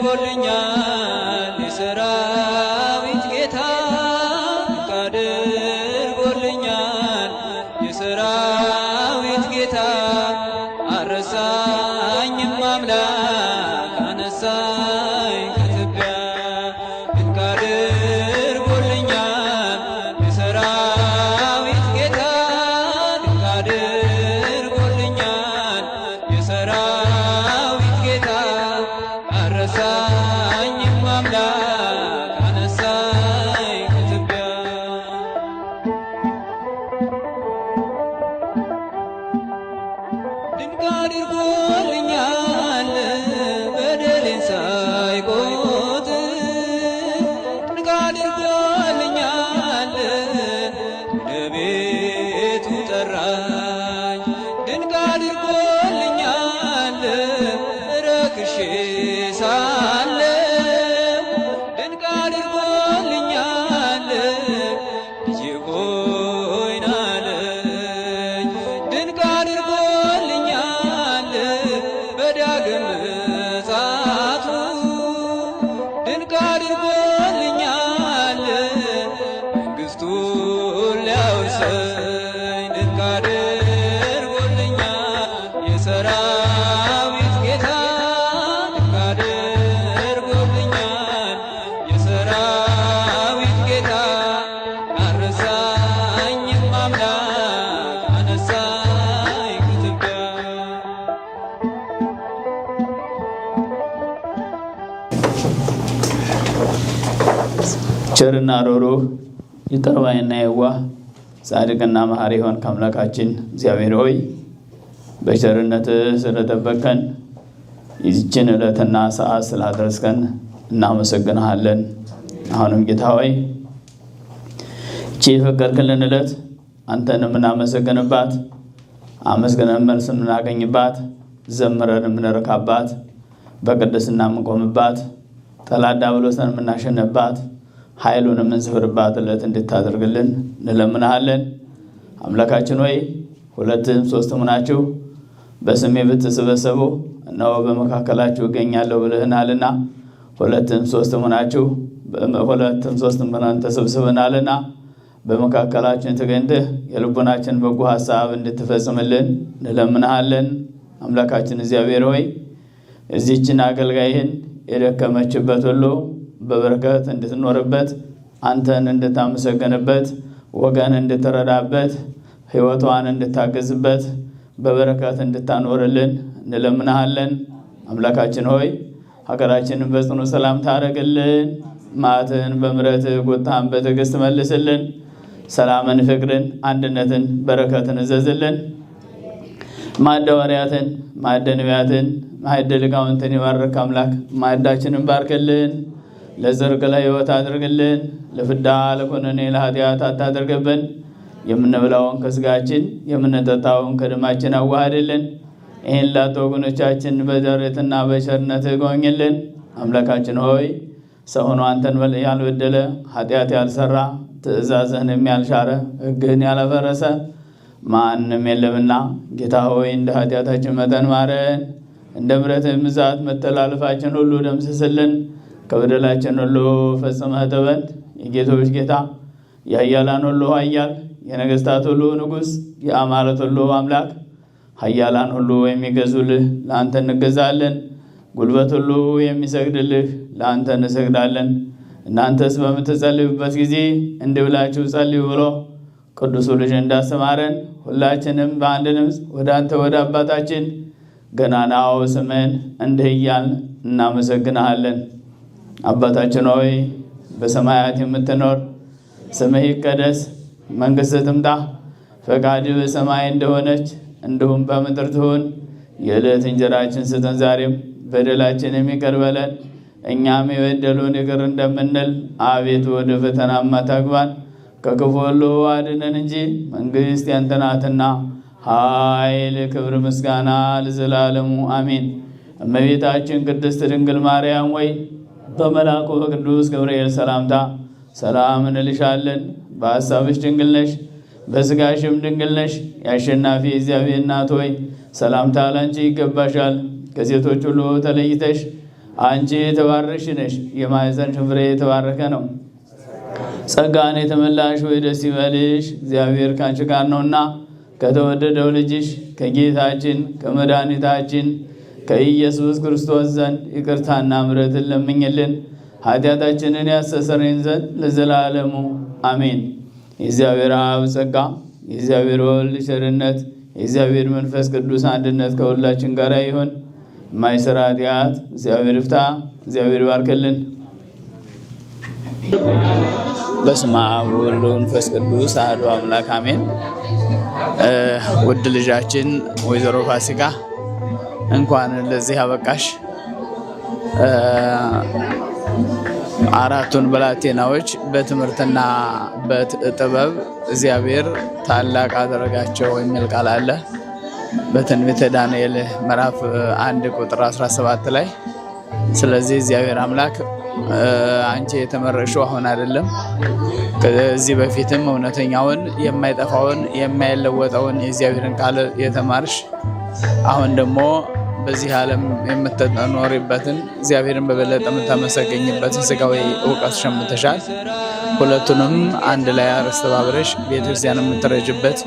አድርጎልኛል የሰራዊት ጌታ ድንቅ አድርጎልኛል የሰራዊት ጌታ አረሳኝም አምላክ አነሳኝ ከትቢያ ድንቅ አድርጎልኛል የሰራዊት ጌታ ድንቅ አድርጎልኛል የሰራዊት ጌታ አረሳኝም አምላክ አነሳኝ ከትቢያ ድንቅ አድርጎልኛል በደሌን ሳይቆጥር ድንቅ አድርጎልኛል ወደ ቤቱ ጠራኝ ድንቅ አድርጎልኛል ረክሼ ሳለሁ ድንቅ አድርጎልኛል ልጄ ሆይ ናለኝ ድንቅ አድርጎልኛል በዳግም ምጽአቱ ድንቅ አድርጎልኛል መንግሥቱን ሊያወርሰኝ ድንቅ አድርጎልኛል የሰራዊት ጌታ ድንቅ አድርጎልኛል የሰራዊት ጌታ አረሳኝም አምላክ አነሳኝ ከትቢያ ቸርና ሩህሩህ ይቅር ባይና የዋህ ጻድቅና መሐሪ ሆንክ አምላካችን እግዚአብሔር ሆይ በቸርነትህ ስለጠበቅከን ይህችን ዕለትና ሰዓት ስላደረስከን እናመሰግንሃለን። አሁንም ጌታ ሆይ ይህች የፈቀድክልን ዕለት አንተን የምናመሰግንባት አመስግነን መልስ የምናገኝባት ዘምረን የምንረካባት በቅድስና የምንቆምባት ጠላት ዲያብሎስን የምናሸንፍባት ኃይሉን የምንሰፍርባት ዕለት እንድታደርግልን እንለምንሃለን። አምላካችን ሆይ ሁለትም ሶስትም ናችሁ በስሜ ብትሰበሰቡ እነሆ በመካከላችሁ እገኛለሁ ብለህናልና ሁለትም ሶስትም ናችሁ ሁለትም ሶስትም ብለን ተሰብስበናልና በመካከላችን ተገኝተህ የልቦናችን በጎ ሐሳብ እንድትፈጽምልን እንለምንሃለን። አምላካችን እግዚአብሔር ሆይ እዚህችን አገልጋይህን የደከመችበት ሁሉ በበረከት እንድትኖርበት አንተን እንድታመሰግንበት ወገን እንድትረዳበት ሕይወቷን እንድታገዝበት በበረከት እንድታኖርልን እንለምንሃለን። አምላካችን ሆይ ሀገራችንን በጽኑ ሰላም ታረግልን። መዓትህን በምሕረትህ ቁጣህን በትዕግስት መልስልን። ሰላምን፣ ፍቅርን፣ አንድነትን፣ በረከትን እዘዝልን። ማዕደ ሐዋርያትን፣ ማዕደ ነቢያትን፣ ማዕደ ሊቃውንትን የባረክ አምላክ ማዕዳችንን ባርክልን። ለጽድቅ ለሕይወት አድርግልን። ለፍዳ ለኩነኔ ለኃጢአት አታድርግብን። የምንበላውን ከስጋችን የምንጠጣውን ከደማችን አዋህድልን። ይህን ላጡ ወገኖቻችን በደረትና በቸርነትህ ጎብኝልን። አምላካችን ሆይ ሰው ሆኖ አንተን ያልበደለ ኃጢአት ያልሰራ ትእዛዝህንም ያልሻረ ሕግህን ያላፈረሰ ማንም የለምና ጌታ ሆይ እንደ ኃጢአታችን መጠን ማረን፣ እንደ ምሕረትህ ብዛት መተላለፋችን ሁሉ ደምስስልን። ከበደላችን ሁሉ ፈጽመህ እጠበን። የጌቶች ጌታ የኃያላን ሁሉ ኃያል የነገሥታት ሁሉ ንጉሥ የአማልክት ሁሉ አምላክ ኃያላን ሁሉ የሚገዙልህ ለአንተ እንገዛለን። ጉልበት ሁሉ የሚሰግድልህ ለአንተ እንሰግዳለን። እናንተስ በምትጸልዩበት ጊዜ እንዲህ ብላችሁ ጸልዩ ብሎ ቅዱሱ ልጅ እንዳስተማረን ሁላችንም በአንድ ድምፅ ወደ አንተ ወደ አባታችን ገናናው ስምህን እንዲህ እያልን እናመሰግንሃለን። አባታችን ሆይ በሰማያት የምትኖር ስምህ ይቀደስ፣ መንግሥትህ ትምጣ፣ ፈቃድህ በሰማይ እንደሆነች እንዲሁም በምድር ትሁን። የዕለት እንጀራችንን ስጠን ዛሬም፣ በደላችንን ይቅር በለን እኛም የበደሉንን ይቅር እንደምንል፣ አቤቱ ወደ ፈተና አታግባን ከክፉ ሁሉ አድነን እንጂ መንግሥት ያንተ ናትና ኃይል፣ ክብር፣ ምስጋና ለዘላለሙ አሜን። እመቤታችን ቅድስት ድንግል ማርያም ወይ በመልአኩ በቅዱስ ገብርኤል ሰላምታ ሰላም እንልሻለን። በሐሳብሽ ድንግል ነሽ፣ በሥጋሽም ድንግል ነሽ። የአሸናፊ እግዚአብሔር እናት ሆይ ሰላምታ ላንቺ ይገባሻል። ከሴቶች ሁሉ ተለይተሽ አንቺ የተባረክሽ ነሽ፣ የማኅፀንሽ ፍሬ የተባረከ ነው። ጸጋን የተመላሽ ሆይ ደስ ይበልሽ፣ እግዚአብሔር ካንቺ ጋር ነውና ከተወደደው ልጅሽ ከጌታችን ከመድኃኒታችን ከኢየሱስ ክርስቶስ ዘንድ ይቅርታና ምሕረትን ለምኝልን ኃጢአታችንን ያስተሰርይን ዘንድ ለዘላለሙ አሜን። የእግዚአብሔር አብ ጸጋ፣ የእግዚአብሔር ወልድ ቸርነት፣ የእግዚአብሔር መንፈስ ቅዱስ አንድነት ከሁላችን ጋር ይሁን። የማይሰራ ኃጢአት እግዚአብሔር ይፍታ። እግዚአብሔር ይባርክልን። በስመ አብ ወወልድ ወመንፈስ ቅዱስ አሐዱ አምላክ አሜን። ውድ ልጃችን ወይዘሮ ፋሲካ እንኳን ለዚህ አበቃሽ። አራቱን ብላቴናዎች በትምህርትና በጥበብ እግዚአብሔር ታላቅ አደረጋቸው የሚል ቃል አለ በትንቢተ ዳንኤል ምዕራፍ 1 ቁጥር 17 ላይ። ስለዚህ እግዚአብሔር አምላክ አንቺ የተመረሽው አሁን አይደለም፣ ከዚህ በፊትም እውነተኛውን የማይጠፋውን የማይለወጠውን የእግዚአብሔርን ቃል የተማርሽ አሁን ደግሞ በዚህ ዓለም የምትኖሪበትን እግዚአብሔርን በበለጠ የምታመሰገኝበትን ስጋዊ እውቀት ሸምተሻል። ሁለቱንም አንድ ላይ አስተባብረሽ ቤተክርስቲያን የምትረጅበት፣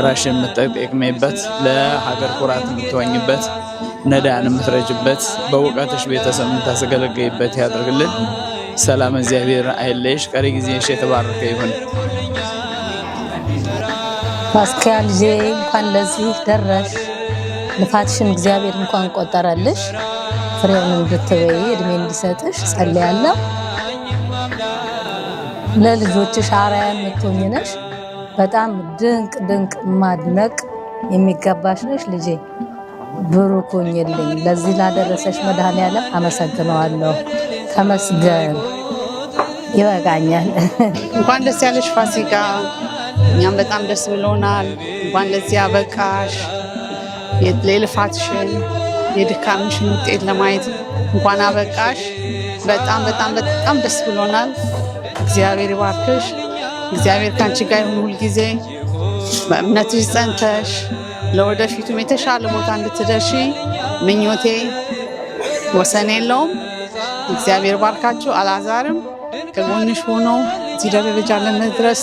ራሽን የምትጠቅሚበት፣ ለሀገር ኩራት የምትወኝበት፣ ነዳያን የምትረጅበት፣ በእውቀትሽ ቤተሰብ የምታስገለግይበት ያድርግልን። ሰላም እግዚአብሔር አይለይሽ። ቀሪ ጊዜሽ የተባረከ ይሁን። ፋሲካ ልጄ እንኳን ለዚህ ደረሽ። ልፋትሽን እግዚአብሔር እንኳን ቆጠረልሽ። ፍሬውን እንድትበይ እድሜ እንዲሰጥሽ ጸልያለሁ። ለልጆችሽ አርአያ የምትሆኚ ነሽ። በጣም ድንቅ ድንቅ ማድነቅ የሚገባሽ ነሽ ልጄ። ብሩክ ሁኚልኝ። ለዚህ ላደረሰሽ መድኃኔዓለም አመሰግነዋለሁ። ተመስገን። ይበቃኛል። እንኳን ደስ ያለሽ ፋሲካ። እኛም በጣም ደስ ብሎናል። እንኳን ለዚህ አበቃሽ። የልፋትሽን የድካምሽን ውጤት ለማየት እንኳን አበቃሽ። በጣም በጣም በጣም ደስ ብሎናል። እግዚአብሔር ይባርክሽ። እግዚአብሔር ካንቺ ጋር ይሁን ሁልጊዜ። በእምነትሽ ጸንተሽ ለወደፊቱም የተሻለ ቦታ እንድትደርሺ ምኞቴ ወሰን የለውም። እግዚአብሔር ባርካችሁ። አልዓዛርም ከጎንሽ ሆኖ እዚህ ደረጃ ለመድረስ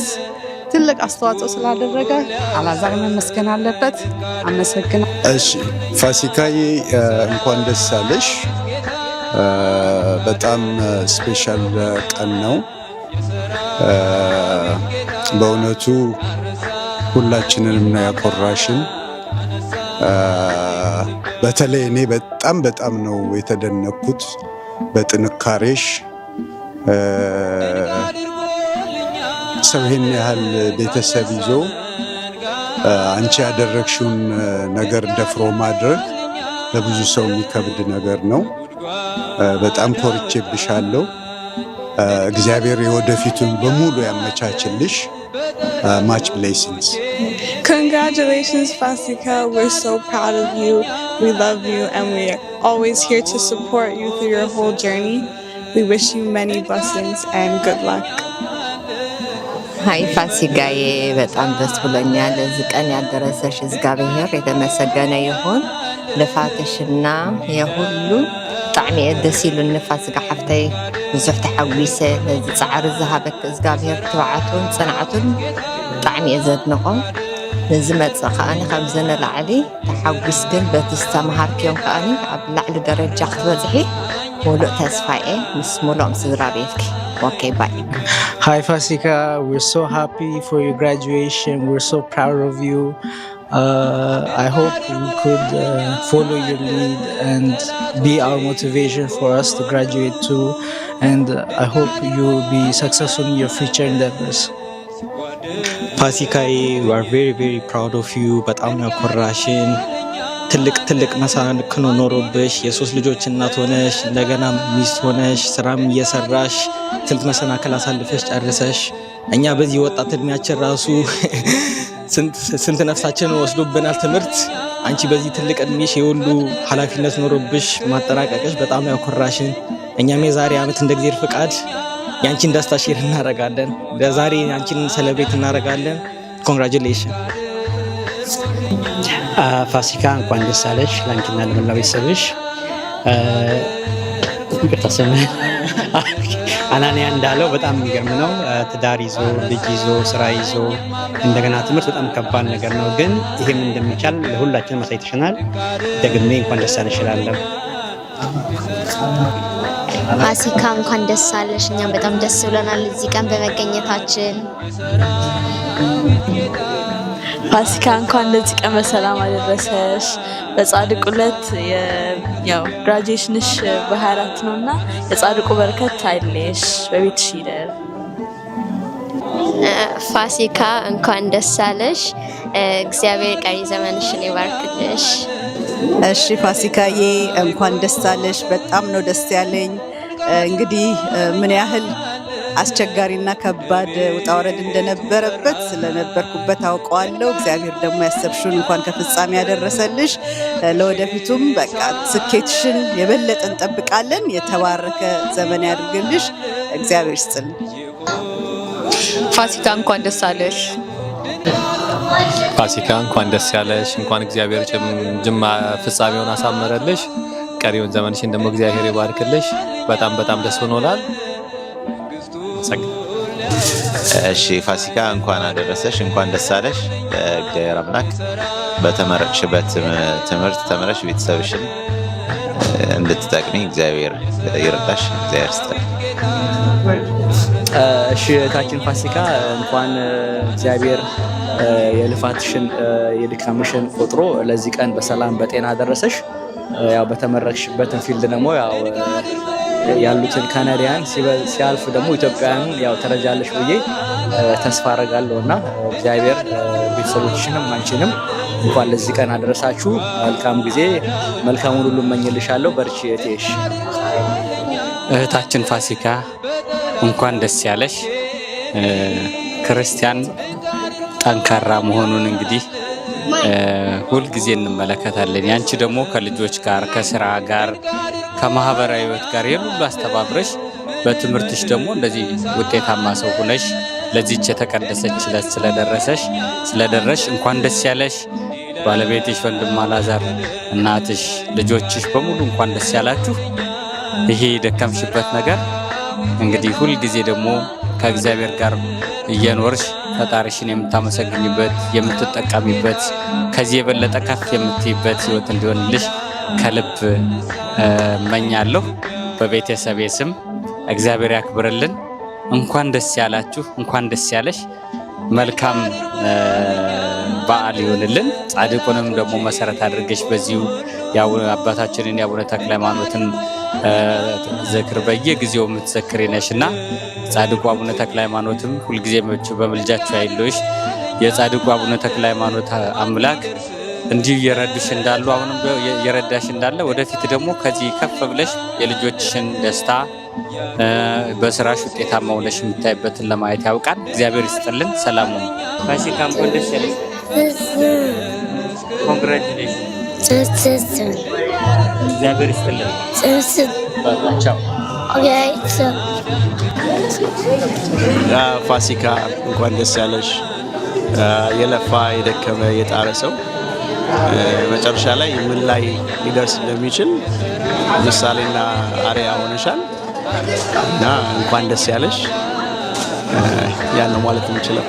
ትልቅ አስተዋጽኦ ስላደረገ አልዓዛር መመስገን አለበት። አመሰግናለሁ። እሺ ፋሲካዬ እንኳን ደስ አለሽ። በጣም ስፔሻል ቀን ነው። በእውነቱ ሁላችንንም ነው ያኮራሽን። በተለይ እኔ በጣም ነው የተደነኩት በጥንካሬሽ። ሰው ይህን ያህል ቤተሰብ ይዞ አንቺ ያደረግሽውን ነገር ደፍሮ ማድረግ ለብዙ ሰው የሚከብድ ነገር ነው። በጣም ኮርቼብሻለሁ። እግዚአብሔር የወደፊቱን በሙሉ ያመቻችልሽ። Much blessings. Congratulations, Fasika. We're so proud of you. We love you, and we're always here to support you through your whole journey. We wish you many blessings and good luck. Hi, ፋሲካዬ በጣም ደስ ብሎኛል። እዚህ ቀን ያደረሰሽ እግዚአብሔር የተመሰገነ ይሁን። ልፋትሽና የሁሉ ጣዕሚ ደስ ይሉን። ፋሲካ ሓፍተይ ብዙሕ ተሓዊሰ ነዚ ፃዕሪ ዝሃበክ እግዚአብሔር ትብዓቱን ፅንዓቱን ጣዕሚ ዘድንቆም። ነዚ መፅእ ከኣኒ ካብ ዝንላዕሊ ተሓዊስ ግን በቲ ዝተምሃርክዮም ከኣኒ ኣብ ላዕሊ ደረጃ ክትበፅሒ ሙሉእ ተስፋዬ ምስ ሙሉኦም ስድራ ቤትኪ። Okay, bye. Hi, Fasika. We're so happy for your graduation. We're so proud of you. I hope you could follow your lead and be our motivation for us to graduate too. And I hope you'll be successful in your future endeavors. Fasika, we are very, very proud of you. But I'm not corruption. ትልቅ መሳንክ ነው ኖሮብሽ የሶስት ልጆች እናት ሆነሽ እንደገና ሚስት ሆነሽ ስራም እየሰራሽ ስንት መሰናክል አሳልፈሽ ጨርሰሽ እኛ በዚህ ወጣት እድሜያችን ራሱ ስንት ነፍሳችንን ወስዶብናል ትምህርት። አንቺ በዚህ ትልቅ እድሜሽ የሁሉ ኃላፊነት ኖሮብሽ ማጠናቀቅሽ በጣም ያኮራሽን። እኛም የዛሬ ዓመት እንደ እግዚአብሔር ፍቃድ ያንቺን ደስታ ሼር እናደርጋለን። ለዛሬ ያንቺን ሴሌብሬት እናደርጋለን። ኮንግራቹሌሽን ፋሲካ እንኳን ደስ አለሽ ላንቺና ለመላው ቤተሰብሽ። አናንያ እንዳለው በጣም የሚገርም ነው። ትዳር ይዞ ልጅ ይዞ ስራ ይዞ እንደገና ትምህርት በጣም ከባድ ነገር ነው። ግን ይሄም እንደሚቻል ለሁላችንም አሳይተሽናል። ደግሜ እንኳን ደስ አለሽ እላለሁ። ፋሲካ እንኳን ደስ አለሽ። እኛም በጣም ደስ ብሎናል እዚህ ቀን በመገኘታችን። ፋሲካ እንኳን ለዚህ ቀን በሰላም አደረሰሽ። በጻድቁ ዕለት ያው ግራጁዌሽንሽ በ24 ነውና የጻድቁ በረከት አይለየሽ፣ በቤትሽ ይደር። ፋሲካ እንኳን ደስ አለሽ። እግዚአብሔር ቀሪ ዘመንሽን ይባርክልሽ። እሺ ፋሲካዬ እንኳን ደስ አለሽ። በጣም ነው ደስ ያለኝ። እንግዲህ ምን ያህል አስቸጋሪና ከባድ ውጣ ወረድ እንደነበረበት ስለነበርኩበት አውቀዋለሁ። እግዚአብሔር ደግሞ ያሰብሽውን እንኳን ከፍጻሜ ያደረሰልሽ። ለወደፊቱም በቃ ስኬትሽን የበለጠ እንጠብቃለን። የተባረከ ዘመን ያድርግልሽ። እግዚአብሔር ይስጥልን። ፋሲካ እንኳን ደስ አለሽ። ፋሲካ እንኳን ደስ ያለሽ። እንኳን እግዚአብሔር ጅማ ፍጻሜውን አሳመረልሽ። ቀሪውን ዘመንሽን ደግሞ እግዚአብሔር ይባርክልሽ። በጣም በጣም ደስ ሆኖናል። እሺ ፋሲካ እንኳን አደረሰሽ፣ እንኳን ደስ አለሽ። እግዚአብሔር አምላክ በተመረቅሽበት ትምህርት ተመረሽ ቤተሰብሽን እንድትጠቅሚ እግዚአብሔር ይርዳሽ። እግዚአብሔር ይስጥልኝ። እሺ እህታችን ፋሲካ እንኳን እግዚአብሔር የልፋትሽን የድካምሽን ቆጥሮ ለዚህ ቀን በሰላም በጤና አደረሰሽ። ያው በተመረቅሽበትን ፊልድ ደግሞ ያው ያሉትን ካናዲያን ሲያልፍ ደግሞ ኢትዮጵያውያን ያው ተረጃለሽ ብዬ ተስፋ አደርጋለሁና እግዚአብሔር ቤተሰቦችሽንም አንቺንም እንኳን ለዚህ ቀን አደረሳችሁ። መልካም ጊዜ መልካሙን ሁሉ እመኝልሻለሁ። በርቺ እህቴሽ። እህታችን ፋሲካ እንኳን ደስ ያለሽ። ክርስቲያን ጠንካራ መሆኑን እንግዲህ ሁልጊዜ እንመለከታለን። ያንቺ ደግሞ ከልጆች ጋር ከስራ ጋር ከማህበራዊ ህይወት ጋር የሁሉ አስተባብረሽ በትምህርትሽ ደግሞ እንደዚህ ውጤታማ ሰው ሆነሽ ለዚህች የተቀደሰች ዕለት ስለደረሽ እንኳን ደስ ያለሽ። ባለቤትሽ ወንድም አላዛር፣ እናትሽ፣ ልጆችሽ በሙሉ እንኳን ደስ ያላችሁ። ይሄ የደከምሽበት ነገር እንግዲህ ሁልጊዜ ደግሞ ከእግዚአብሔር ጋር እየኖርሽ ፈጣሪሽን የምታመሰግኝበት የምትጠቀሚበት ከዚህ የበለጠ ከፍ የምትይበት ህይወት እንዲሆንልሽ ከልብ እመኛለሁ። በቤተሰቤ ስም እግዚአብሔር ያክብርልን። እንኳን ደስ ያላችሁ፣ እንኳን ደስ ያለሽ። መልካም በዓል ይሆንልን። ጻድቁንም ደግሞ መሰረት አድርገሽ በዚሁ አባታችንን የአቡነ ተክለ ሃይማኖትን ዝክር በየጊዜው የምትዘክሪ ነሽና ጻድቁ አቡነ ተክለ ሃይማኖትም ሁልጊዜ በምልጃችሁ አይለሽ። የጻድቁ አቡነ ተክለ ሃይማኖት አምላክ እንዲሁ እየረዱሽ እንዳሉ አሁንም እየረዳሽ እንዳለ ወደፊት ደግሞ ከዚህ ከፍ ብለሽ የልጆችሽን ደስታ በስራሽ ውጤታማ ሆነሽ የምታይበትን ለማየት ያውቃል። እግዚአብሔር ይስጥልን። ሰላም ነው። ፋሲካ እንኳን ደስ ያለሽ። ኮንግራቹሌሽን። እግዚአብሔር ይስጥልን። ቻው። ፋሲካ እንኳን ደስ ያለሽ። የለፋ የደከመ የጣረ ሰው መጨረሻ ላይ ምን ላይ ሊደርስ እንደሚችል ምሳሌና አርአያ ሆነሻል እና እንኳን ደስ ያለሽ። ያን ነው ማለት የምችለው።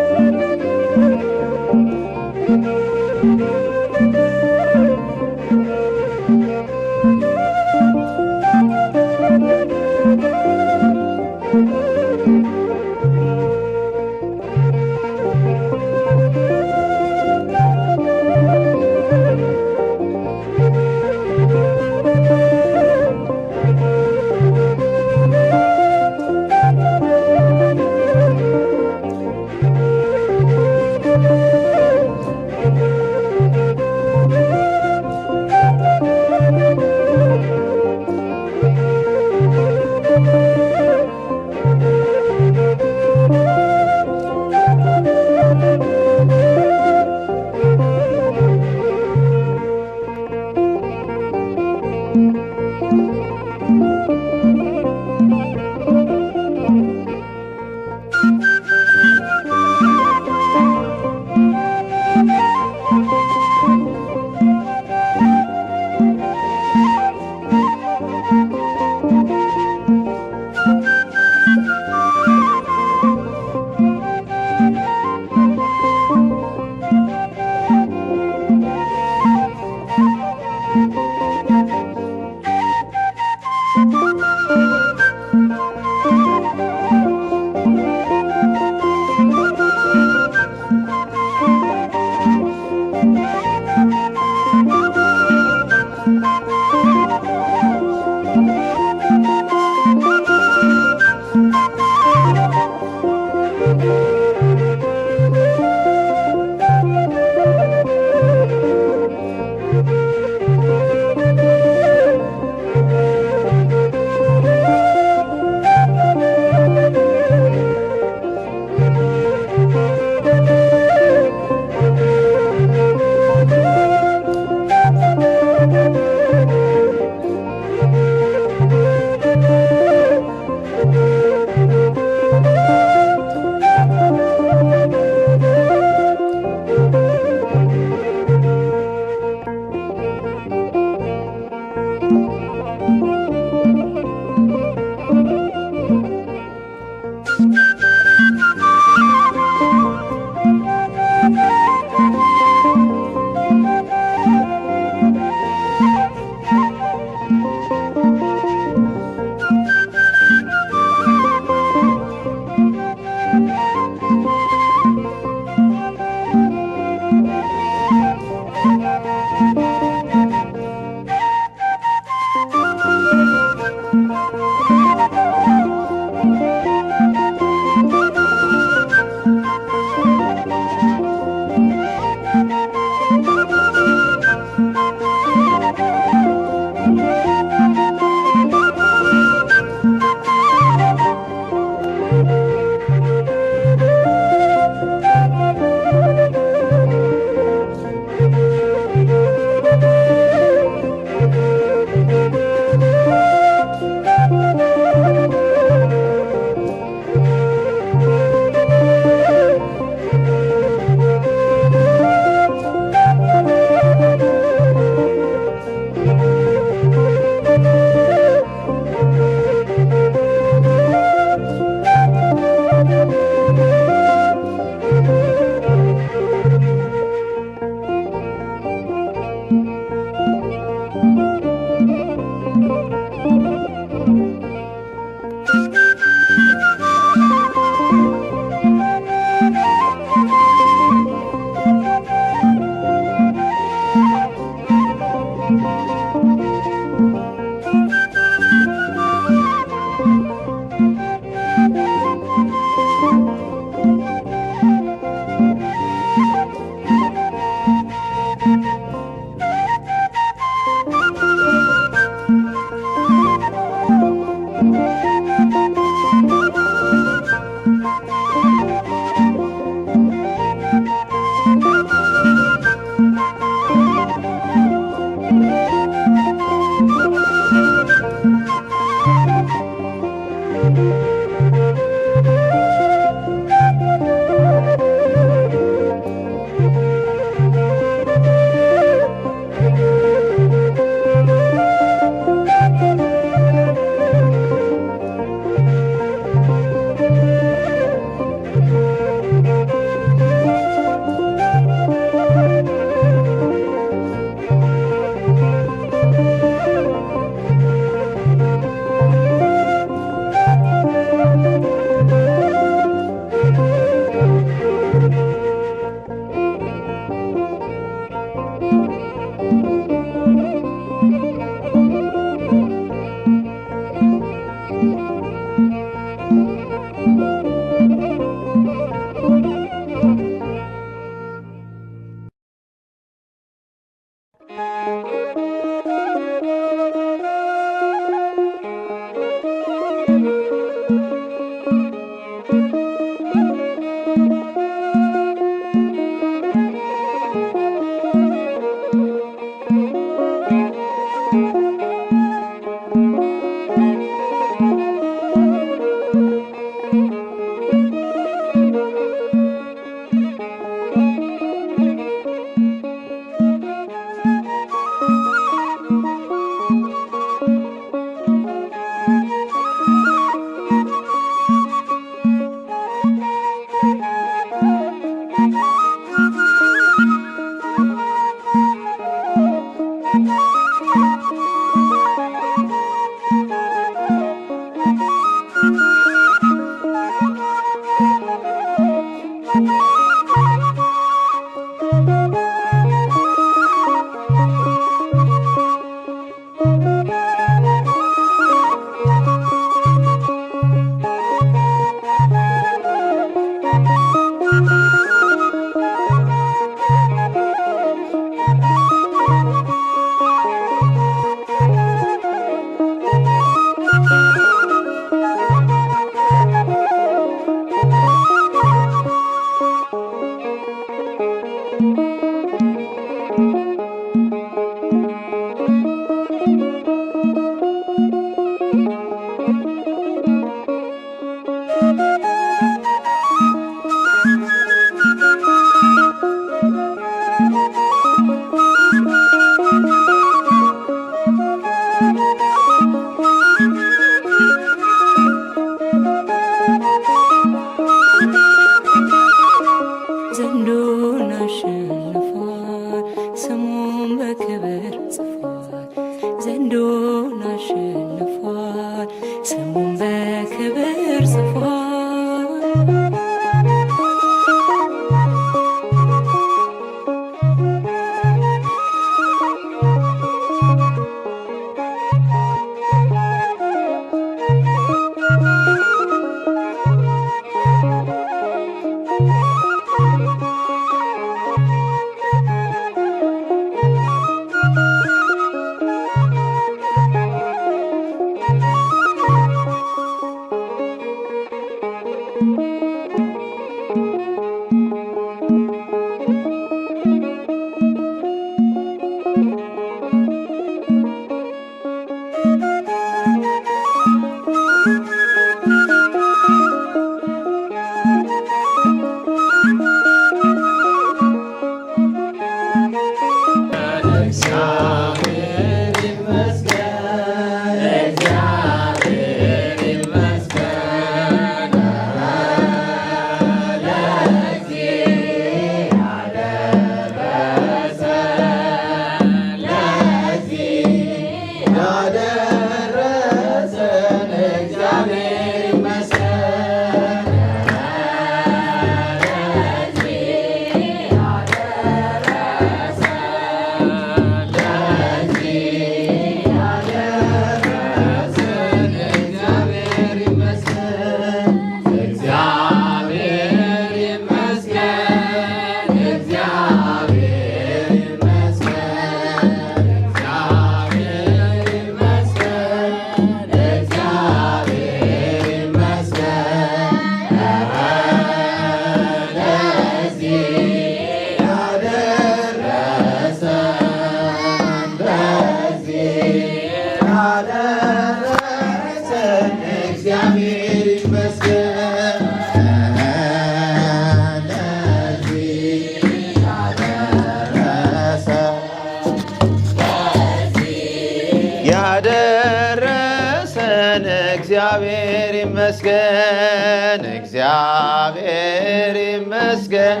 ያደረሰን እግዚአብሔር ይመስገን፣ እግዚአብሔር ይመስገን፣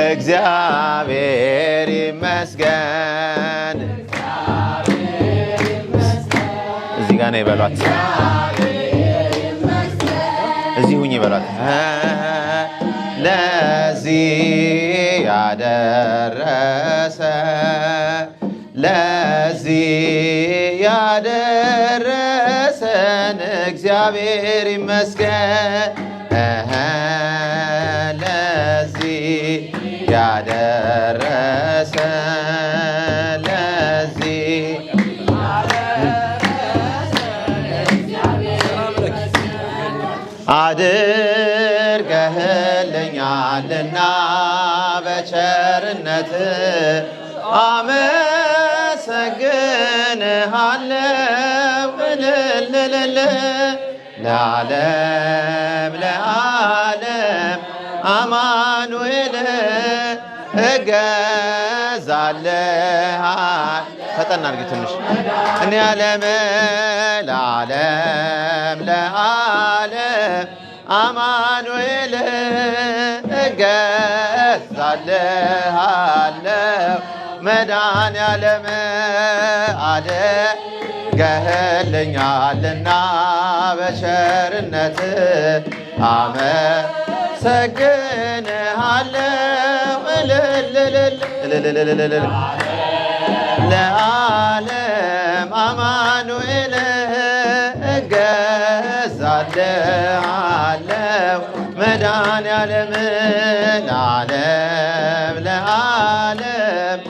እግዚአብሔር ይመስገን። እዚህ ጋር ነው ይበሏት፣ እዚህ ሁኝ ይበሏት። ለዚህ ያደረሰ ለዚህ ያደረሰን እግዚአብሔር ይመስገን። ለዚህ ያደረሰን ለዚህ አድርገህልኛልና በቸርነት አመሰግንሃለሁ እልል ለዓለም ለዓለም አማኑኤል እገዛልሃል። ፈጠን አድርጊ ትንሽ እኔ ዓለም ለዓለም ለዓለም አማኑኤል እገዛልሃለሁ መድኃኔዓለም አድርገህልኛልና በቸርነት አመሰግንሃለሁ ለዓለም አማኑኤል እገዛልሃለሁ መድኃኔዓለም ለዓለም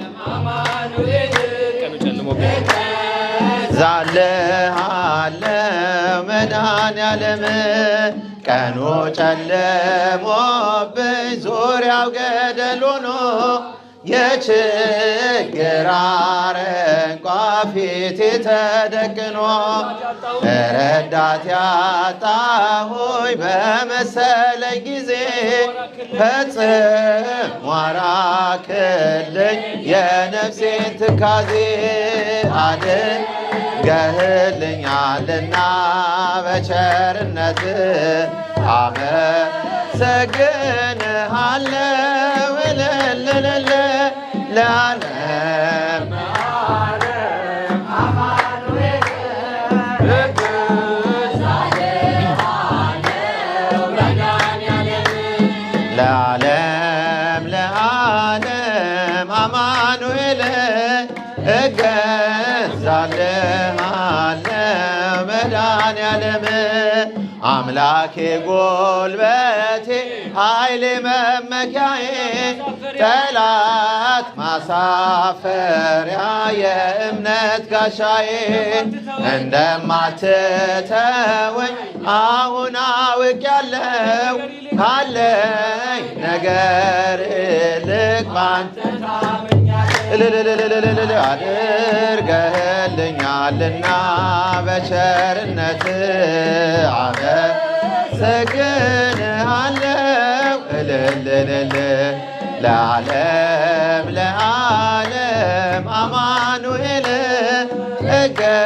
ዛልሃለሁ መድኃኔዓለም ቀኑ ጨለሞብኝ ዙሪያው ገደል ሆኖ የችግር አረንቋ ፊቴ ተደቅኖ ረዳት ያጣሁኝ በመሰለኝ ጊዜ ፈጽሞ አራክልኝ የነፍሴን ትካዜ አድርገህልኛልና በቸርነት አመሰግንሃለሁ ለዓለም ለዓለም አማኑኤል እገዛልሃለሁ መድኃኔዓለም አምላኬ ጎልበቴ ኃይሌ መመኪያዬ ጠላት ማሳፈሪያ የእምነት ጋሻዬ እንደማትተወኝ አሁን አውቄያለሁ ካለኝ ነገር ይልቅ ባንተ አድርገህልኛልና በቸርነት አመሰግንሃለሁ ለዓለም አማኑኤል እገዛልሃለሁ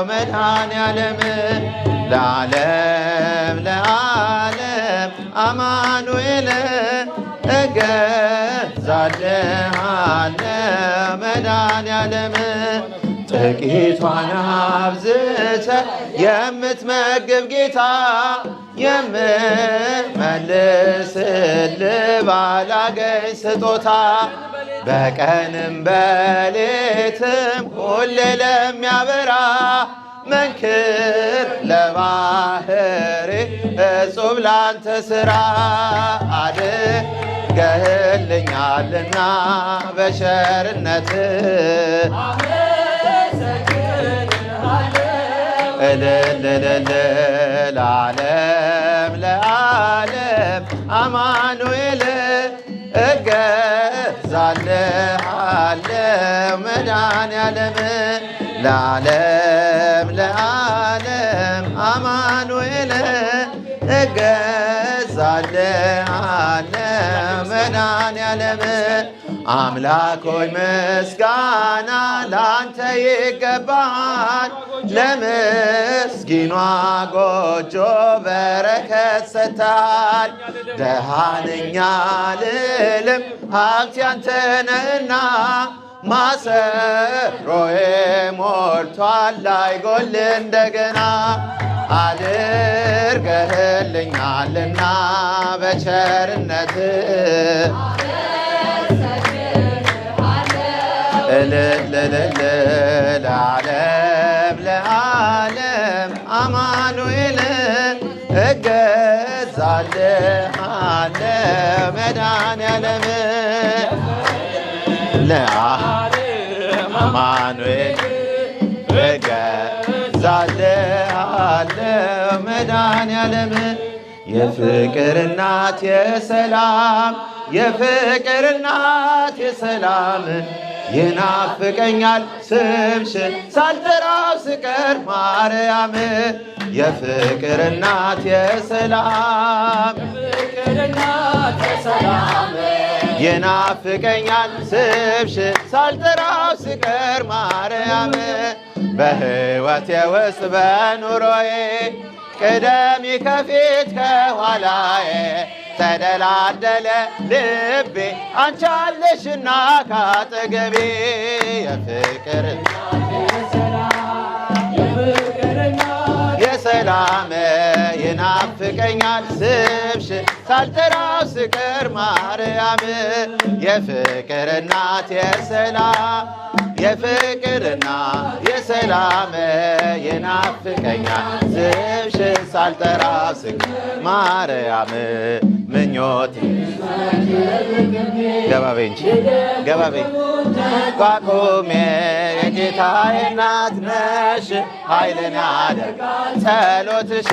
መድኃኔዓለም ለዓለም አማኑኤል እገዛልሃለሁ መድኃኔዓለም ጥቂቷን አብዝተህ የምትመግብ ጌታ የምመልስልህ ባላገኝ ስጦታ በቀንም በሌትም ሁሌ ለሚያበራ መንክር ለባህሪ እጹብ ላንተ ሥራ አድርገህልኛልና በቸርነት ለዓለም አማኑኤል እገዛልሃለሁ መድኃኔዓለም ለዓለም አማኑኤል እገዛልሃለሁ መድኃኔዓለም አምላክ ሆይ ምስጋና ላንተ ይገባሃል ለምስኪኗ ጎጆ በረከት ሰጥተሃል ደሃ ነኝ አልልም ሀብት ያንተ ነህና ማሰሮዬ ሞልቷል አይጎል እንደገና አድርገህልኛልና በቸርነት ለዓለም አማኑኤል እገዛልሃለሁ መድኃኔዓለም ለዓለም አማኑኤል እገዛልሃለሁ መድኃኔዓለም የፍቅር እናት የሰላም የፍቅር እናት የሰላም ይናፍቀኛል ስምሽን ሳልጠራው ስቀር ማርያም የፍቅር እናት የሰላም ይናፍቀኛል ስምሽን ሳልጠራው ስቀር ማርያም በሕይወቴ ውስጥ በኑሮዬ ቅደሚ ከፊት ከኋላዬ ተደላደለ ልቤ አንቺ አለሽና ካጠገቤ የፍቅር የሰላም ይናፍቀኛል ስምሽ ሳልጠራው ስቀር ማርያም የፍቅር እናት የሰላም የፍቅርና የሰላም ይናፍቀኛል ስምሽ ሳልጠራው ስቀር ማርያም ምኞት ገባበይ እንጂ ገባበይ ቋቁሜ የጌታዬ እናት ነሽ ኃይልን ያደርጋል ጸሎትሽ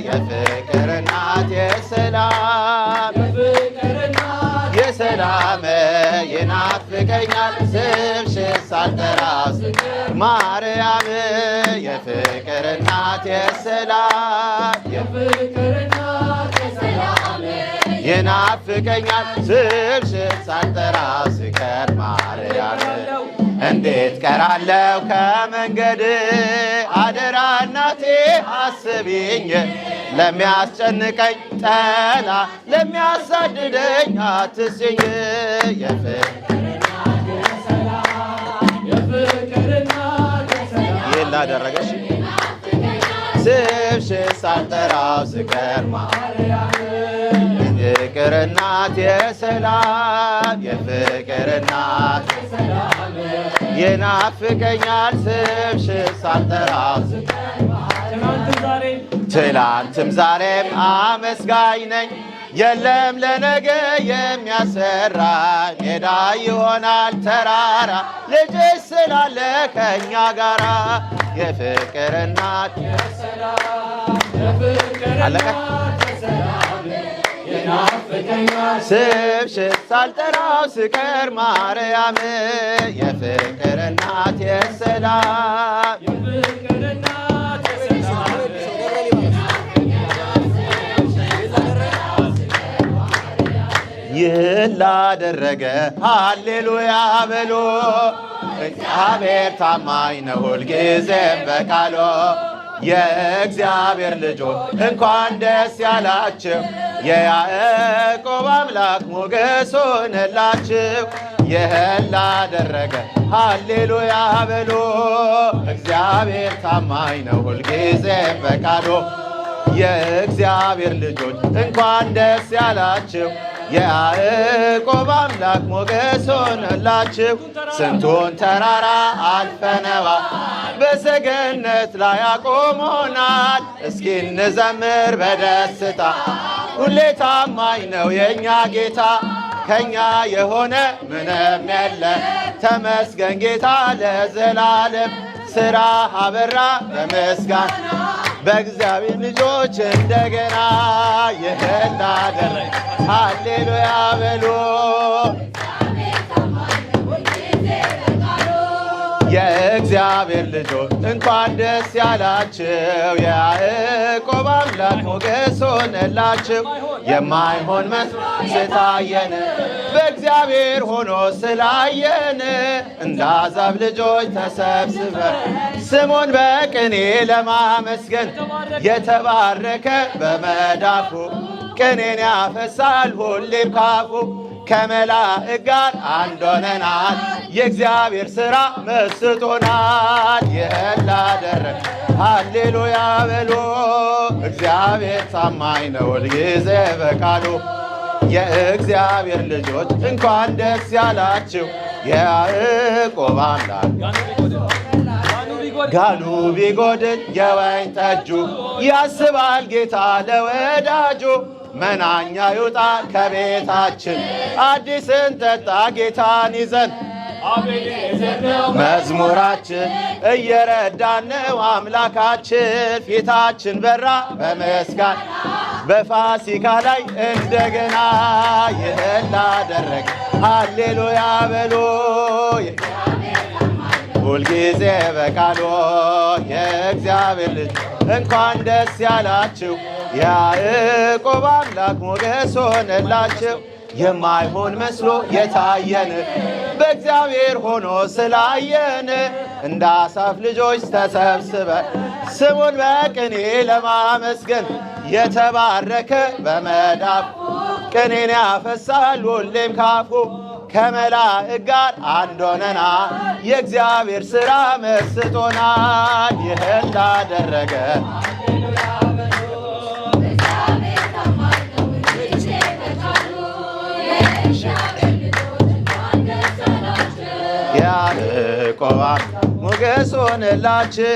የፍቅር እናት የሰላም የሰላም ይናፍቀኛል ስምሽ ሳልጠራው ስቀር ማርያም የፍቅር እናት የሰላም ይናፍቀኛል ስምሽ ሳልጠራው ስቀር ማርያም እንዴት ቀራለው ከመንገድ አደራ እናቴ አስቢኝ ለሚያስጨንቀኝ ጠላ ለሚያሳድደኝ አትስኝ ይህን ላደረገሽ ስምሽ ሳልጠራው ስቀር የፍቅር እናት የሰላም የፍቅር እናት ይናፍቀኛል ስምሽ ሳልጠራው ትላንትም ዛሬም አመስጋኝ ነኝ የለም ለነገ የሚያሰራኝ ሜዳ ይሆናል ተራራ ልጅሽ ስላለ ከእኛ ጋራ የፍቅር እናት አለቀ ስምሽ ሳልጠራው ስቀር ማርያም የፍቅር እናት የሰላም ይህን ላደረገ ሃሌሉያ በሎ እግዚአብሔር ታማኝ ነው ሁልጊዜም በቃሎ የእግዚአብሔር ልጆች እንኳን ደስ ያላችሁ የያዕቆብ አምላክ ሞገስ ሆነላችሁ ይህን ላደረገ ሃሌሉያ በሎ እግዚአብሔር ታማኝ ነው ሁልጊዜም በቃሉ የእግዚአብሔር ልጆች እንኳን ደስ ያላችሁ የያዕቆብ አምላክ ሞገስ ሆነላችሁ ስንቱን ተራራ አልፈነዋ በሰገነት ላይ አቆሞናል እስኪ እንዘምር በደስታ ሁሌ ታማኝ ነው የእኛ ጌታ ከኛ የሆነ ምንም የለ ተመስገን ጌታ ለዘላለም ስራ አበራ በምስጋና በእግዚአብሔር ልጆች እንደገና ይህን ላደረገ ሃሌሉያ በሉ የእግዚአብሔር ልጆች እንኳን ደስ ያላችሁ የያዕቆብ አምላክ ሞገስ ሆነላችሁ የማይሆን መስሎ ስታየን በእግዚአብሔር ሆኖ ስላየን እንደ አሕዛብ ልጆች ተሰብስበን ስሙን በቅኔ ለማመስገን የተባረከ በመዳፉ ቅኔን ያፈሳል ሁሌም ካፉ ከመላእክት ጋር አንድ ሆነናል የእግዚአብሔር ሥራ መስጦናል ይህን ላደረገ ሃሌሉያ በሉ እግዚአብሔር ታማኝ ነው ሁልጊዜ በቃሉ የእግዚአብሔር ልጆች እንኳን ደስ ያላችሁ የያዕቆብ አምላክ ጋኑ ቢጎድል የወይን ጠጁ ያስባል ጌታ ለወዳጁ መናኛ ይውጣ ከቤታችን አዲስን ጠጣ ጌታን ይዘን መዝሙራችን እየረዳን ነው አምላካችን ፊታችን በራ በመስጋና በፋሲካ ላይ እንደገና ይህን ላደረገ ሃሌሉያ በሉ ሁልጊዜ በቃሉ የእግዚአብሔር ልጅ እንኳን ደስ ያላችሁ የያዕቆብ አምላክ ሞገስ ሆነላችሁ የማይሆን መስሎ የታየን በእግዚአብሔር ሆኖ ስላየን እንደ አሳፍ ልጆች ተሰብስበን ስሙን በቅኔ ለማመስገን የተባረከ በመዳፍ ቅኔን ያፈሳል ሁሌም ካፉ ከመላእክ ጋር አንድ ሆነናል የእግዚአብሔር ሥራ መስጦናል ይህን ላደረገ ያዕቆብ ሞገስ ሆነላችሁ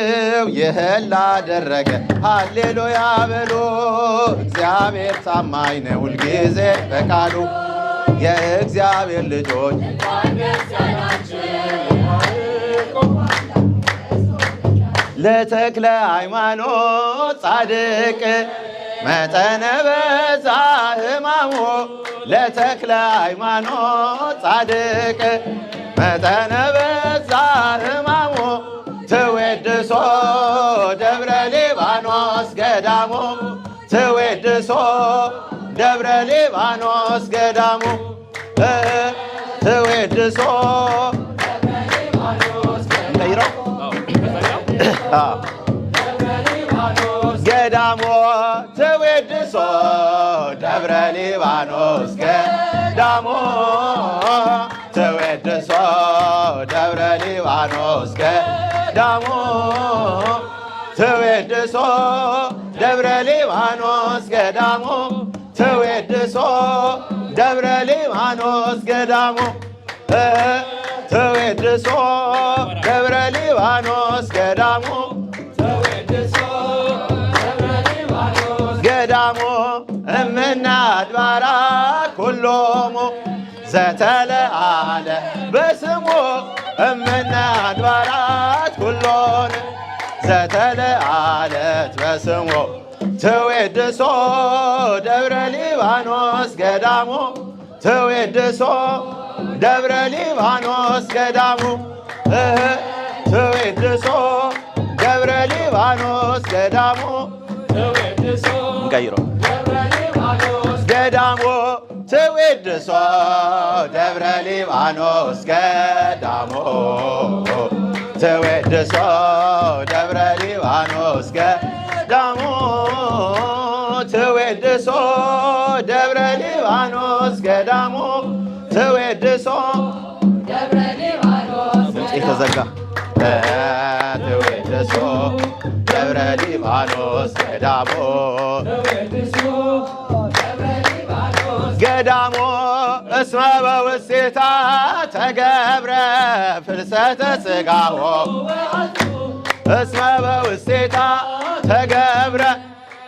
ይህን ላደረገ ሃሌሉያ በሉ እግዚአብሔር ታማኝ ነው ሁልጊዜ በቃሉ የእግዚአብሔር ልጆች ለተክለ ሃይማኖት ጻድቅ መጠነ በዛ ሕማሙ ለተክለ ሃይማኖት ጻድቅ መጠነ በዛ ሕማሙ ትዌድሶ ደብረ ሊባኖስ ገዳሙ ትዌድሶ ደብረ ሊባኖስ ገዳሙ ትዌድሶ ገዳሙ ትዌድሶ ደብረ ሊባኖስ ገዳሙ ትዌድሶ ደብረ ሊባኖስ ገዳሙ ትዌድሶ ደብረ ሊባኖስ ገዳሙ ትዌድሶ ደብረ ሊባኖስ ገዳሙ ትዌድሶ ደብረ ሊባኖስ ገዳሙ ገዳሙ እምነ አድባራት ኩሎሙ ዘተለአለ በስሙ እምነ አድባራት ኩሎን ዘተለአለት በስሙ ትዌድሶ ደብረ ሊባኖስ ገዳሙ ትዌድሶ ደብረ ሊባኖስ ገዳሙ ትዌድሶ ደብረ ሊባኖስ ገዳሙ እንቀይሮ ገዳሙ ትዌድሶ ደብረ ሊባኖስ ገዳሙ ትዌድሶ ደብረ ሊባኖስ ገዳሙ ትዌድሶ ደብረ ሊባኖስ ገዳሙ ትዌድሶ ደብረ ሊባኖስ ተዘጋ ትዌድሶ ደብረ ሊባኖስ ገዳሙ ገዳሙ እስመ በውስቴታ ተገብረ ፍልሰተ ሥጋሁ እስመ በውስቴታ ተገብረ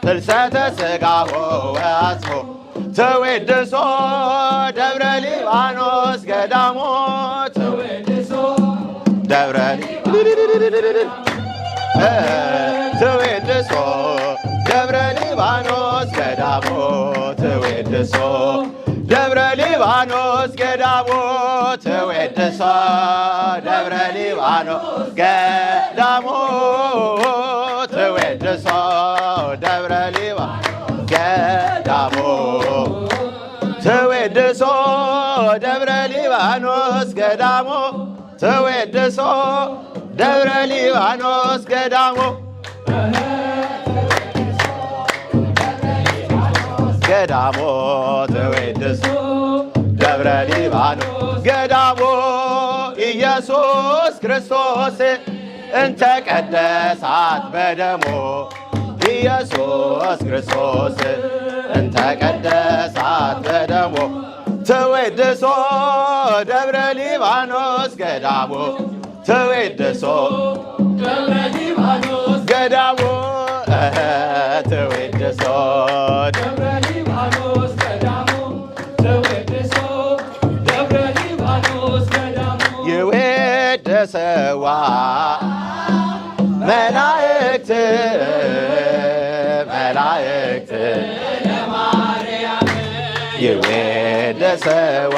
ፍልሰተ ሥጋሁ ወአጽሙ ትዌድሶ ደብረ ሊባኖስ ገዳሙ ትዌድሶ ደብረ ትዌድሶ ደብረ ሊባኖስ ገዳሙ ትዌድሶ ደብረ ሊባኖስ ገዳሙ ትዌድሶ ደብረ ሊባኖስ ገዳሙ ትዌድሶ ደብረ ሊባኖስ ገዳሙ ትዌድሶ ደብረ ሊባኖስ ገዳሙ ትዌድሶ ደብረ ሊባኖስ ገዳሙ ገዳሙ ትዌድሶ ደብረ ሊባኖስ ገዳሙ ኢየሱስ ክርስቶስ እንተ ቀደሳት በደሙ ኢየሱስ ክርስቶስ እንተ ቀደሳት በደሙ ትዌድሶ ደብረ ሊባኖስ ገዳሙ ትዌድሶ ደብረ ሊባኖስ ገዳሙ ትዌድሶ ደብረ ሊባኖስ ገዳሙ ትዌድሶ ደብረ ሊባኖስ ገዳሙ ይዌድሰዋ መላእክት መላእክት ለማርያም ይዌድሰዋ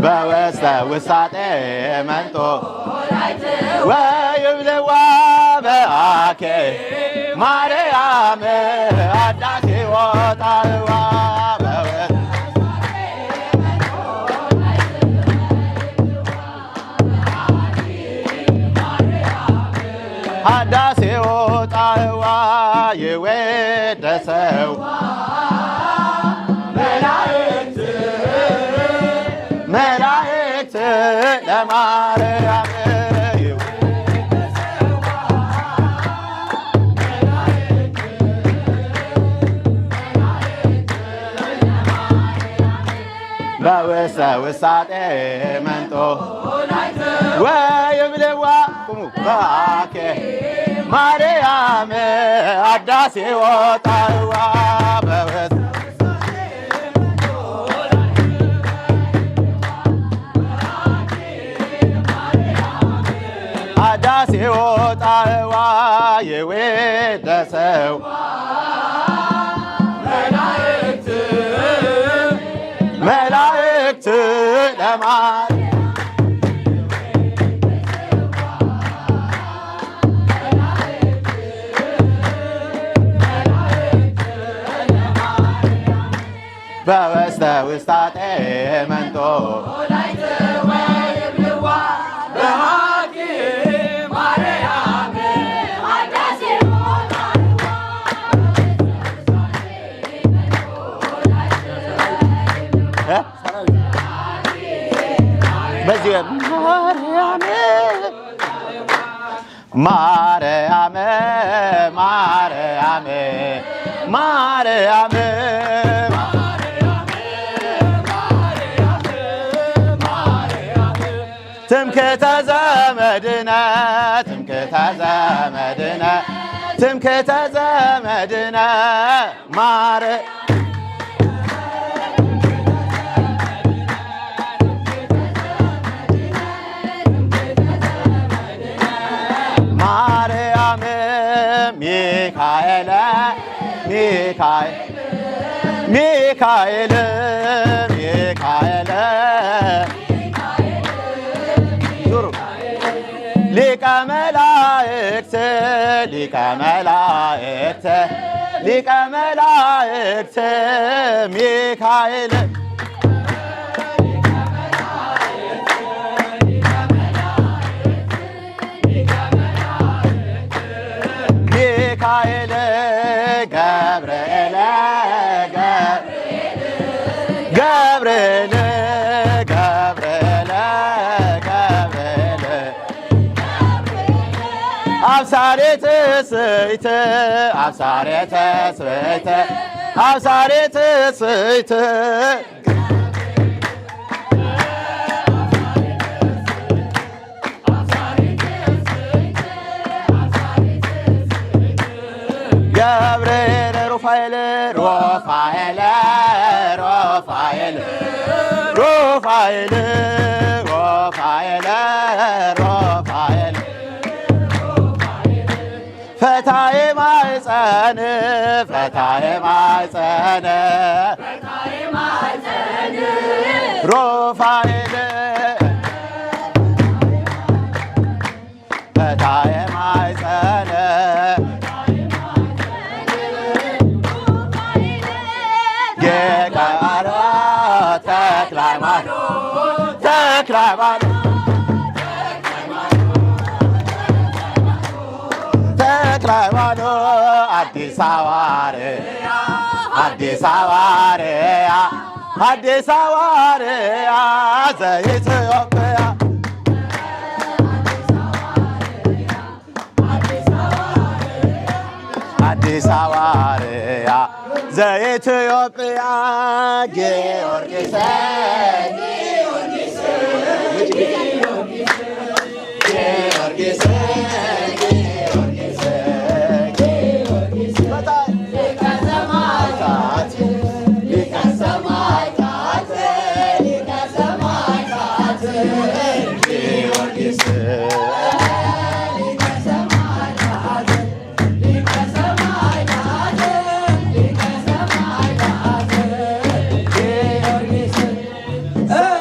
በውስተ ውሳጤ መንጦ ወይብልዋ በአኬ ማርያም አዳሴ ወጣዋ በወት አዳሴ ወጣዋ የወደሰው መላእክት ለማርያም በውስተ ውሳጤ መንጦ ወይብልዋ ቁሙ በአኬ ማርያም አዳሴ ወጣዋ በውስተ አዳሴ ወጣዋ የወደሰው መላእክት ለማር በውስተ ውስጣጤ መንጦ በዚህ ማርያም ማርያም ማርያም ትምክህተ ዘመድነ ትምክህተ ዘመድነ ትምክህተ ዘመድነ ማርያም ሚካኤል ሚካኤል ሚካኤል ሚካኤል ሊቀ መላእክት ሊቀ መላእክት ሊቀ መላእክት ሚካኤል ሚካኤል ገብርኤል ገብርኤል ገብርኤል ገብርኤል አብሳሬ ትስብእት አብሳሬ ትስብእት አብሳሬ ትስብእት ገብርኤል ሩፋኤል ሩፋኤል ሩፋኤል ሩፋኤል ሩፋኤል ሩፋኤል ፈታዬ ማኅፀን ፈታዬ ማኅፀን ሩፋኤል ፈታዬ ማኅፀን የቀረ ተክለ ሃይማኖት ተክለ ሃይማኖት ተክለ ሃይማኖት አዲስ ሐዋርያ አዲስ ሐዋርያ አዲስ ሐዋርያ ዘኢትዮጵያ አዲስ ሐዋርያ ዘኢትዮጵያ ጊዮርጊስ ጊዮርጊስ Oh!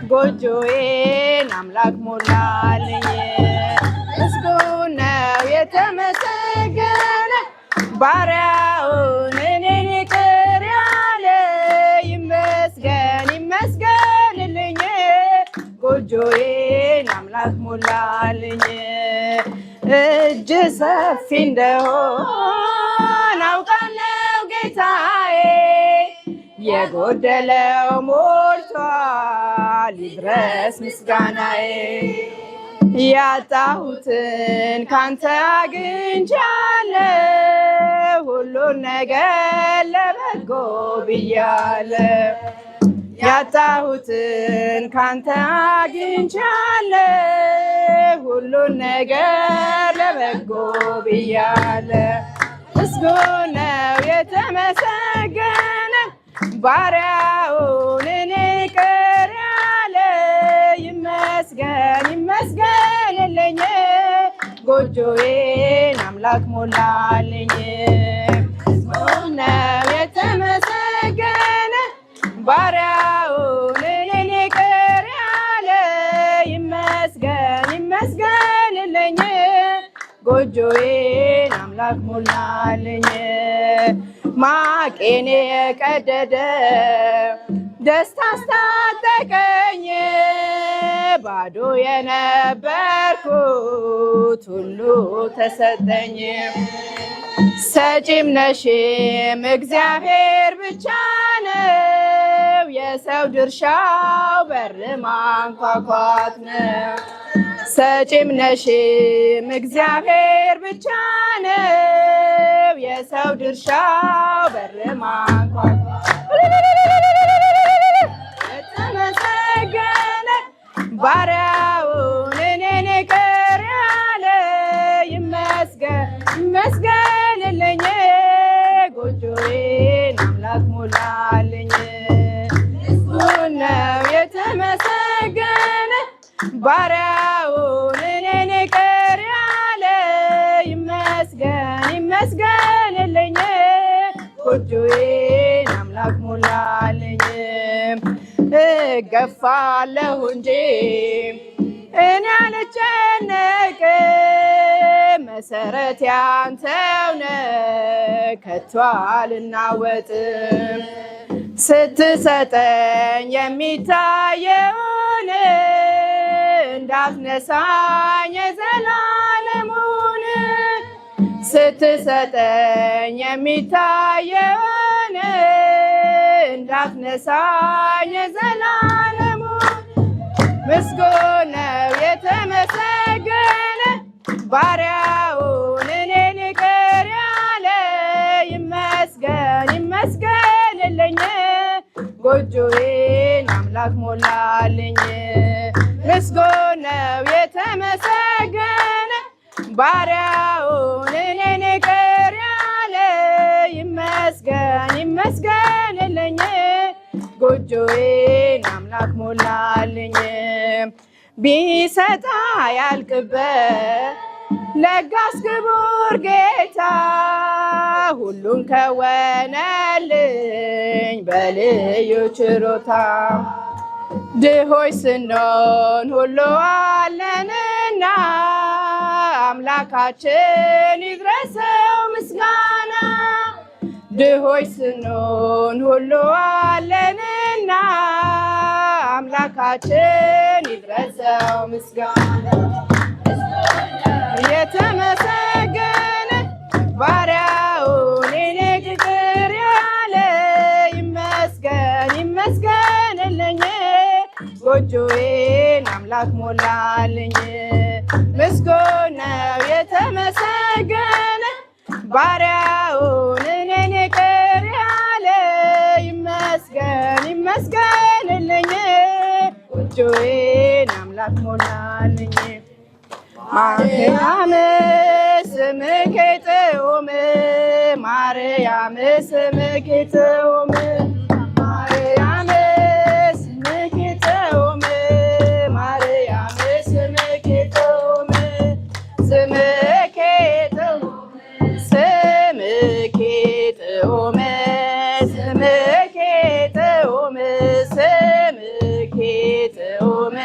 ጎጆዬን አምላክ ሞላልኝ። ምስጉን ነው የተመሰገነ ባሪያውን እኔን ይቅር ያለ ይመስገን ይመስገንልኝ ጎጆዬን አምላክ ሞላልኝ እጅ ሰፊ እንደሆን አውቃለሁ ጌታዬ የጎደለው ሞልቷል ይድረስ ምስጋናዬ ያጣሁትን ካንተ አግኝቻለሁ ሁሉን ነገር ለበጎ ብያለሁ ያጣሁትን ካንተ አግኝቻለሁ ሁሉን ነገር ለበጎ ብያለሁ ምስጉን ነው የተመሰገነ ባሪያውን እኔን ይቅር ያለ ይመስገን ይመስገንልኝ ጎጆዬን አምላክ ሞላልኝ ምስጉን ነው የተመሰገነ ባሪያውን እኔን ይቅር ያለ ይመስገን ይመስገንልኝ ጎጆዬን አምላክ ሞላልኝ ማቄን የቀደደ ደስታ አስታጠቀኝ ባዶ የነበርኩት ሁሉ ተሰጠኝ ሰጪም ነሽም እግዚአብሔር ብቻ ነው የሰው ድርሻው በር ማንኳኳት ነው ሰጪም ነሽም እግዚአብሔር ብቻ ነው የሰው ድርሻው በር ማንኳኳት የተመሰገነ ባሪያውን እኔን ይቅር ያለ ይመስገን ይመስገንልኝ ጎጆዬን አምላክ ሞላልኝ ምስጉን ነው የተመሰገነ ባሪያውን እኔን ይቅር ያለ ይመስገን ይመስገንልኝ ጎጆዬን አምላክ ሞላልኝ እገፋለሁ እንጂ እኔ አልጨነቅም መሰረት ያንተው ነህ ከቶ አልናወጥም ስትሰጠኝ የሚታየውን እንዳትነሳኝ የዘላለሙን ስትሰጠኝ የሚታየውን እንዳትነሳኝ የዘላለሙን ምስጉን ነው የተመሰገነ ባሪያውን እኔን ይቅር ያለ ይመስገን ይመስገንልኝ ጎጆዬን አምላክ ሞላልኝ ምስጉን ነው የተመሰገነ ባሪያውን እኔን ይቅር ያለ ይመስገን ይመስገንልኝ ጎጆዬን አምላክ ሞላልኝ ቢሰጣ ያልቅበት ለጋስ ክቡር ጌታ ሁሉን ከወነልኝ በልዩ ችሮታ ድሆች ስንሆን ሁሉ አለንና አምላካችን ይድረሰው ምስጋና ድሆች ስንሆን ሁሉ አለንና አምላካችን ይድረሰው ምስጋና የተመሰገነ ባሪያውን እኔን ይቅር ያለ ይመስገን ይመስገንልኝ ጎጆዬን አምላክ ሞላልኝ ምስጉን ነው የተመሰገነ ባሪያውን እኔን ይቅር ያለ ይመስገን ይመስገንልኝ ጎጆዬን አምላክ ሞላልኝ ማርያም ስምከ ጥዑም ማርያም ስምከ ጥዑም ማርያም ስምከ ጥዑም ማርያም ስምከ ጥዑም ስምከ ጥዑም ስምከ ጥዑም ስምከ ጥዑም ስምከ ጥዑም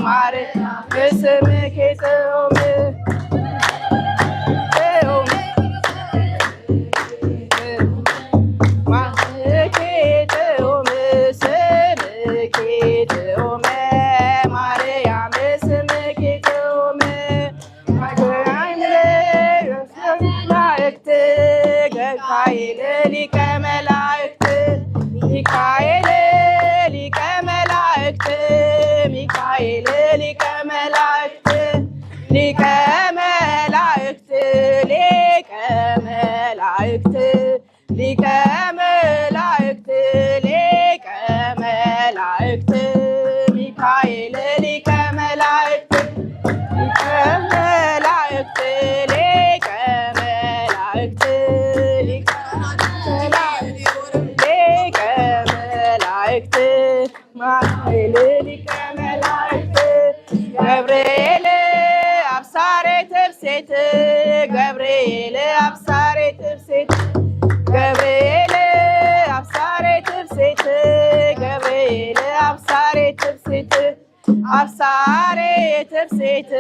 ማርያም ስምከ ጥዑም ሚካኤል ሊቀ መላእክት ሚካኤል ሊቀ መላእክት ሚካኤል ሊቀ መላእክት ሊቀ መላእክት ሊቀ መላእክት ሊቀ መላእክት ሊቀ መላእክት ሚካኤል ሊቀ መላእክት ሊቀ መላእክት ሊቀ መላእክት ሊቀ መላእክት ሚካኤል ሊቀ መላእክት ገብርኤል አብሳሬ ትፍሴት ገብርኤል አብሳሬ ትፍሴት ገብርኤል አብሳሬ ትፍሴት ገብርኤል አብሳሬ ትፍሴት አብሳሬ ትፍሴት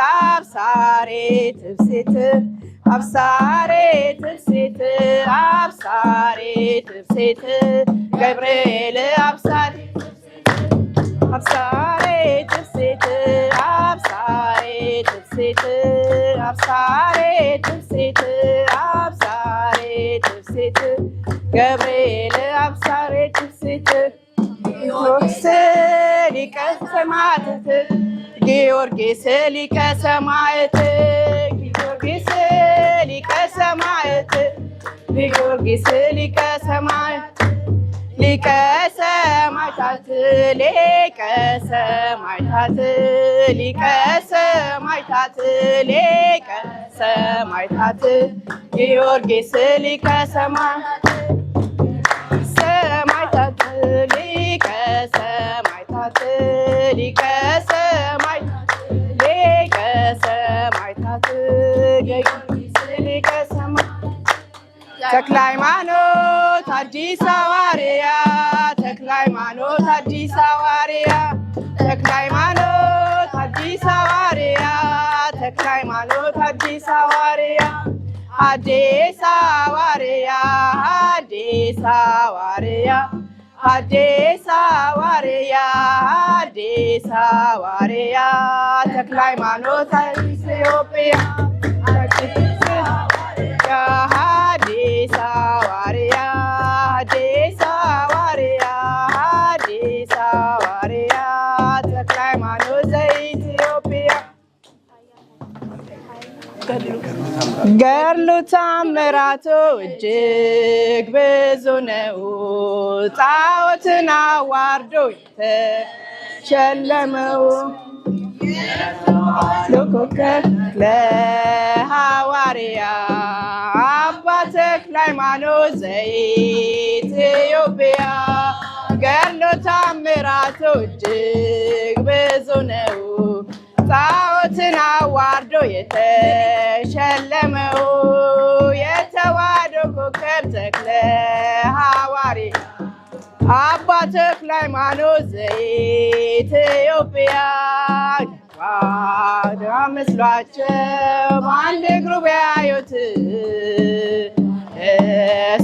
አብሳሬ ትፍሴት አብሳሬ ትፍሴት አብሳሬ ትፍሴት ገብርኤል አብሳሬ አብሳሬ ትፍሴት አብሳሬ ትፍሴት አብሳሬ ትፍሴት አብሳሬ ትፍሴት ገብርኤል አብሳሬ ትፍሴት ጊዮርጊስ ሊቀ ሰማዕታት ጊዮርጊስ ሊቀ ሰማዕታት ጊዮርጊስ ሊቀ ሰማዕታት ጊዮርጊስ ሊቀ ሰማዕታት ሊቀ ሰማዕታት ሊቀ ሰማዕታት ሊቀ ሰማዕታት ሊቀ ሰማዕታት ጊዮርጊስ ሊቀ ሰማዕታት ሊቀ ሰማዕታት ሊቀ ሰማዕታት ሊቀ ሰማዕታት ጊዮርጊስ ሊቀ ሰማዕታት ተክለ ሃይማኖት አዲስ ሐዋርያ ተክለ ሃይማኖት አዲስ ሐዋርያ ተክለ ሃይማኖት አዲስ ሐዋርያ ተክለ ሃይማኖት አዲስ ሐዋርያ አዲስ ሐዋርያ አዲስ ሐዋርያ አዲስ ሐዋርያ አዲስ ሐዋርያ ተክለ ሃይማኖት ኢትዮጵያ አዲስ ሐዋርያ አዲስ ሐዋርያ አዲስ ሐዋርያ ተክለ ሃይማኖት ዘኢትዮጵያ ገድሉ ተአምራቱ እጅግ ብዙ ነው። ጣዖትን አዋርዶ የተሸለመው ኮከብ ለሐዋርያ አባ ተክለ ሃይማኖት ዘኢትዮጵያ ገድሉ ተአምራቱ እጅግ ብዙ ነው። ጣዖትን አዋርዶ የተሸለመው የተዋሕዶ ኮከብ ተክለ ሐዋርያ አባ ተክለ ሃይማኖት ዘኢትዮጵያ ባዶ መስሏቸው በአንድ እግሩ ቢያዩት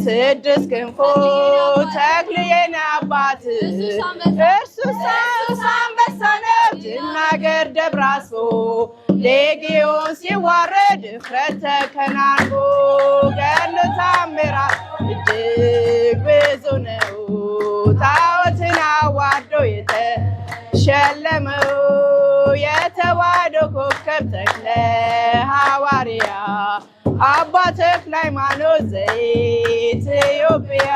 ስድስት ክንፉ ተክልዬን አባት እርሱስ አንበሳ ነው ትናገር ደብረ አስቦ ሌጊዮን ሲዋረድ እፍረት ተከናንቦ ገድሉ ተአምራት እጅግ ብዙ ነው። ጣዖትን አዋርዶ የተሸለመው የተዋሕዶ ኮከብ ተክለ ሐዋርያ አባ ተክለ ሃይማኖት ዘኢትዮጵያ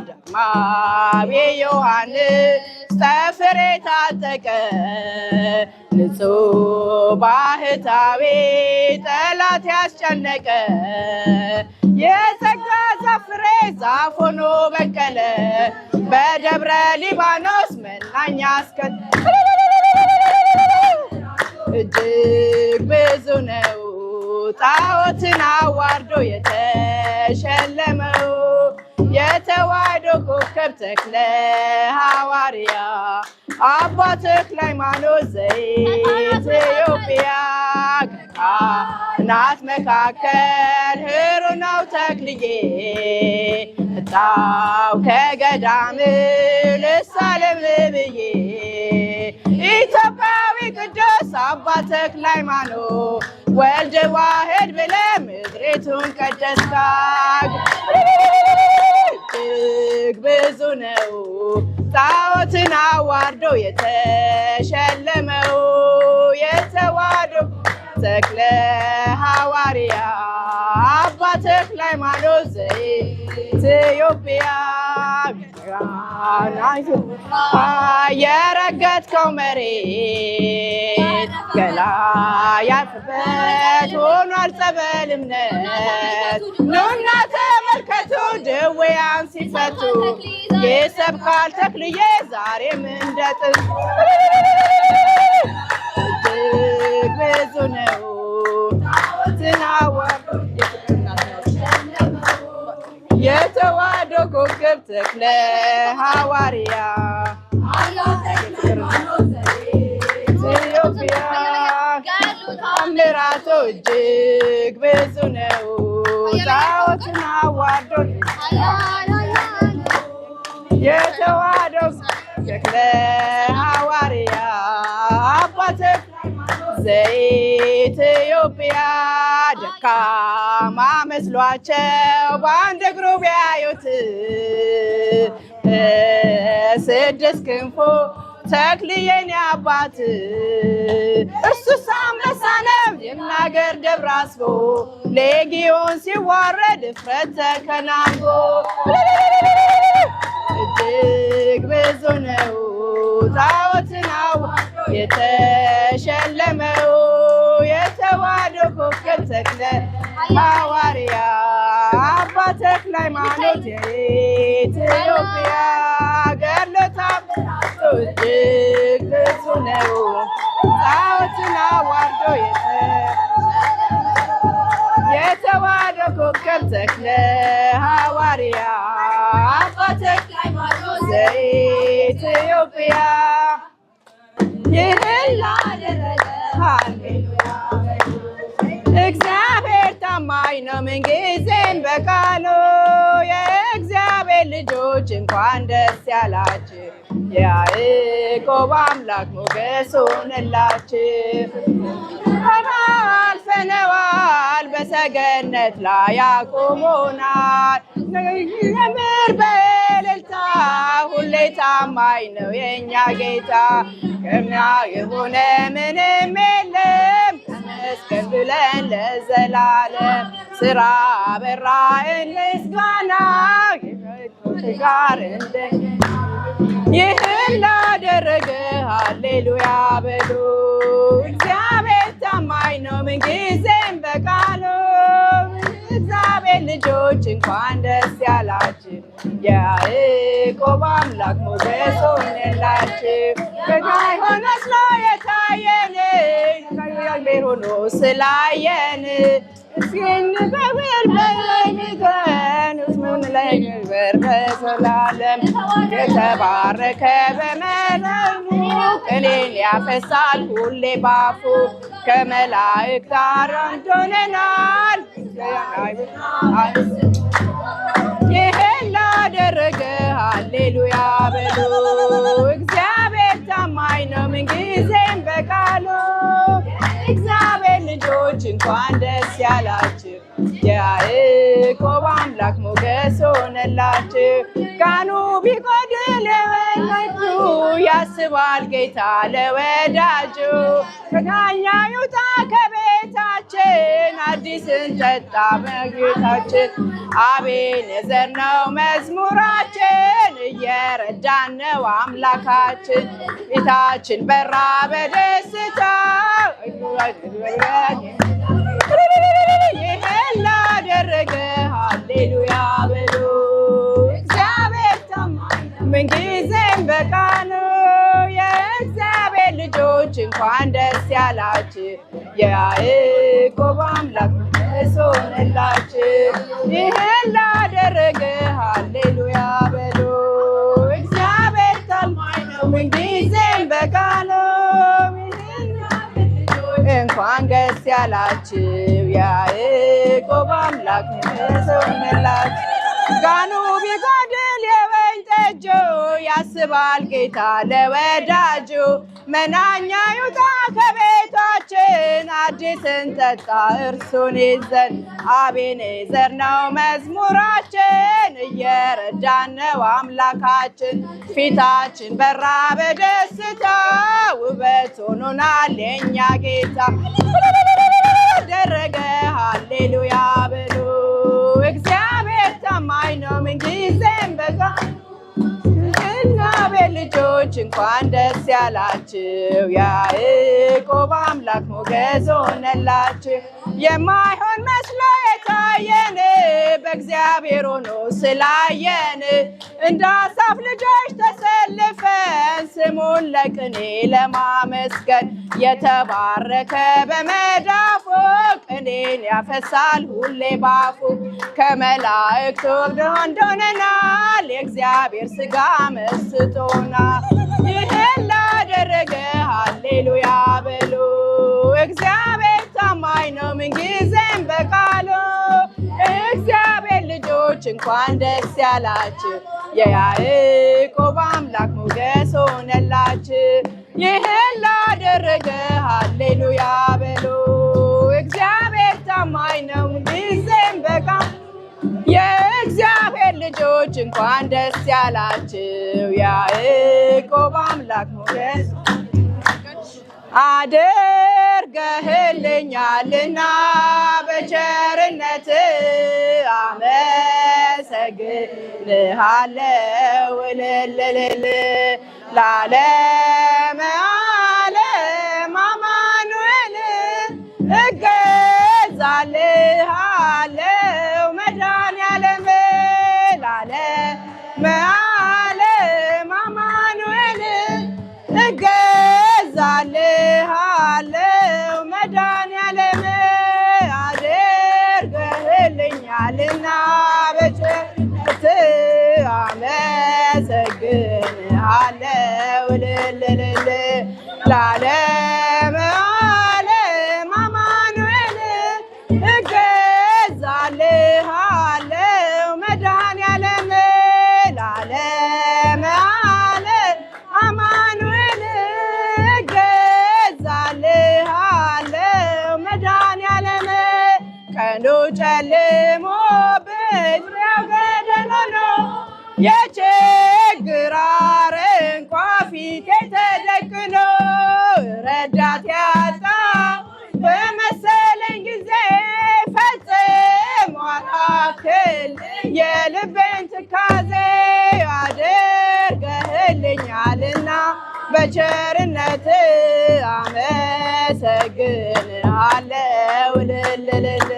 ዳግማዊ ዮሐንስ ጠፍር የታጠቀ ንጹሕ ባህታዊ ጠላት ያስጨነቀ የጸጋ ዛፍ ፍሬ ዛፍ ሆኖ በቀለ በደብረ ሊባኖስ መናኛ እጅግ ብዙ ነው። ጣዖትን አዋርዶ የተሸለመው የተዋሕዶ ኮከብ ተክለ ሐዋርያ አባ ተክለ ሃይማኖት ዘኢትዮጵያ ከካህናት መካከል ሕሩይ ነው ተክልዬ መጣው ከገዳም ልሳለም ብዬ ኢትዮጵያዊ ቅዱስ አባ ተክለ ሃይማኖት ወልድ ዋሕድ ብለህ ምድሪቱን ቀደስካት እጅግ ብዙ ነው ጣዖትን አዋርዶ የተሸለመው የተዋሕዶ ተክለ ሐዋርያ አባ ተክለ ሃይማኖት ዘኢትዮጵያ የረገጥከው መሬት ገላ ያርፍበት ሆኗል ጸበል እምነት ኑና ተመልከቱ ድውያን ሲፈቱ ይሰብካል ተክልዬ ዛሬም እንደ ጥንት እጅግ ብዙ ነው ትናወር የተዋሕዶ ኮከብ ተክለ ሐዋርያ ኢትዮጵያ ታምራቱ እጅግ ብዙ ነው ጣዖትን አዋርዶ የተዋሕዶ ተክለ ሐዋርያ አባ ተክለ ዘኢትዮጵያ ደካማ መስሏቸው በአንድ እግሩ ቢያዩት ስድስት ክንፉ ተክልዬን አባት እርሱስ አንበሳ ነው ይናገር ደብረ አስቦ ሌጊዮን ሲዋረድ እፍረት ተከናንቦ እጅግ ብዙ ነው ጣዖትን የተሸለመው የተዋሕዶ ኮከብ ተክለ ሐዋርያ አባ ተክለ ሃይማኖት የኢትዮጵያ ገድሎታ እጅግ ብዙ ነው ጣዖትን አዋርዶ የተዋሕዶ ኮከብ ተክለ ሐዋርያ አባ ተክለ ሃይማኖት ዘኢትዮጵያ ይህን ላደረገ ሃሌሉያ እግዚአብሔር ታማኝ ነው ምንጊዜም በቃሉ የእግዚአብሔር ልጆች እንኳን ደስ ያላችሁ የያዕቆብ አምላክ ሞገስ ሆነላችሁ አልፈነዋል በሰገነት ላይ ያቆሙናል የምር በእልልታ ሁሌ ታማኝ ነው የእኛ ጌታ ከእኛ የሆነ ምንም የለም ተመስገን ብለን ለዘላለም ስራ በራ እንስጋና ጋር እንደ ይህን ላደረገ ሃሌሉያ በሉ እግዚአብሔር ታማኝ ነው ምንጊዜም በቃሉ እግዚአብሔር ልጆች እንኳን ደስ ያላችሁ የያዕቆብ አምላክ ሞገስ ሆነላችሁ ከላይ ሆኖ ስለታየን እግዚአብሔር ሆኖ ስላየን ስንበብል በሚገን ስሙን ለክብር በዘላለም የተባረከ በመለሙ ቅኔን ያፈሳል ሁሌ ባፉ ከመላእክት ጋር አንድ ሆነናል ይህን ላደረገ ሃሌሉያ በሉ እግዚአብሔር ታማኝ ነው ምንጊዜም በቃሉ እግዚአብሔር ልጆች እንኳን ደስ ያላችሁ የያዕቆብ አምላክ ሞገስ ሆነላችሁ ቀኑ ቢጎድል ለወዳጁ ያስባል ጌታ ለወዳጁ ከዳኛ ይውጣ ከቤታችን አዲስን ጠጣ በጌታችን አቤኔዘር ነው መዝሙራችን እየረዳን ነው አምላካችን ፊታችን በራ በደስታ ይህን ላደረገ ሃሌሉያ በሉ እግዚአብሔር ታማኝ ምንጊዜም በቃሉ የእግዚአብሔር ልጆች እንኳን ደስ ያላችሁ የያዕቆብ አምላክ ሞገስ ሆነላችሁ ይህን ላደረገ ሃሌሉያ በሉ እግዚአብሔር ታማኝ ነው ምንጊዜም በቃሉ እንኳን ደስ ያላችሁ የያዕቆብ አምላክ ሞገስ ሆነላችሁ ጋኑ ቢጎድል የወይን በደጆ ያስባል ጌታ ለወዳጁ መናኛ ይውጣ ከቤታችን አዲስን ጠጣ እርሱን ይዘን አቤኔዘር ነው መዝሙራችን እየረዳን ነው አምላካችን ፊታችን በራ በደስታ ውበት ሆኖናል የኛ ጌታ ደረገ ሃሌሉያ በሉ እግዚአብሔር ታማኝ ነው ምንጊዜም በቃ የእግዚአብሔር ልጆች እንኳን ደስ ያላችሁ ያዕቆብ አምላክ ሞገስ ሆነላችሁ የማይሆን መስሎ የታየን በእግዚአብሔር ሆኖ ስላየን እንደ አሳፍ ልጆች ተሰልፈን ስሙን ለቅኔ ለማመስገን የተባረከ በመዳፉ ቅኔን ያፈሳል ሁሌ ባፉ ከመላእክት ወርዶ ሆነናል የእግዚአብሔር ሥጋ መስጦናል ይህን ላደረገ ሃሌሉያ በሉ እግዚአብሔር ታማኝ ነው ምንጊዜም በቃሉ እግዚአብሔር ልጆች እንኳን ደስ ያላችሁ የያዕቆብ አምላክ ሞገስ ሆነላችሁ ይህን ላደረገ ሃሌሉያ በሉ እግዚአብሔር ታማኝ ነው ምንጊዜም በቃሉ የእግዚአብሔር ልጆች እንኳን ደስ ያላችሁ ያዕቆብ አምላክ ሞገስ አድርገህልኛልና በቸርነት አመሰግንሃለሁ እልልልል ለዓለመ ዓለም አማኑኤል እገዛልሃለሁ መድኃኔዓለም ለዓለመ ዓለም አማኑኤል እገዛልሃለሁ መድኃኔዓለም አድርገህልኛልና በቸርነት አመሰግንሃለሁ እልልልል ለዓለመ ዓለም አማኑኤል እገዛልሃለሁ መድኃኔዓለም ለዓለመ ዓለም አማኑኤል እገዛልሃለሁ መድኃኔዓለም ቀኑ ጨልሞብኝ ዙሪያው ገደል ሆኖ የችግር አረንቋ ፊቴ ተደቅኖ ረዳት ያጣሁ በመሰለኝ ጊዜ ፈጽሞ አላክል የልቤን ትካዜ አድርገህልኛልና በቸርነት አመሰግንሃለሁ እልልልል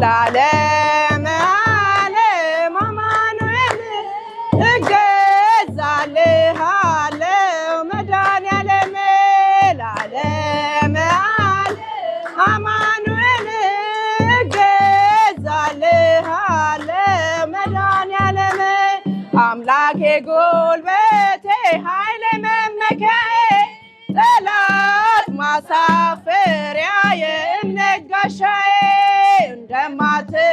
ለዓለመ ዓለም አማኑኤል እገዛልሃለሁ መድኃኔዓለም ለዓለመ ዓለም አማኑኤል እገዛልሃለሁ መድኃኔዓለም አምላኬ ጉልበቴ ኃይሌ መመኪያዬ ጠላት ማሳፈሪያ የእምነት ጋሻዬ እንደማትተወኝ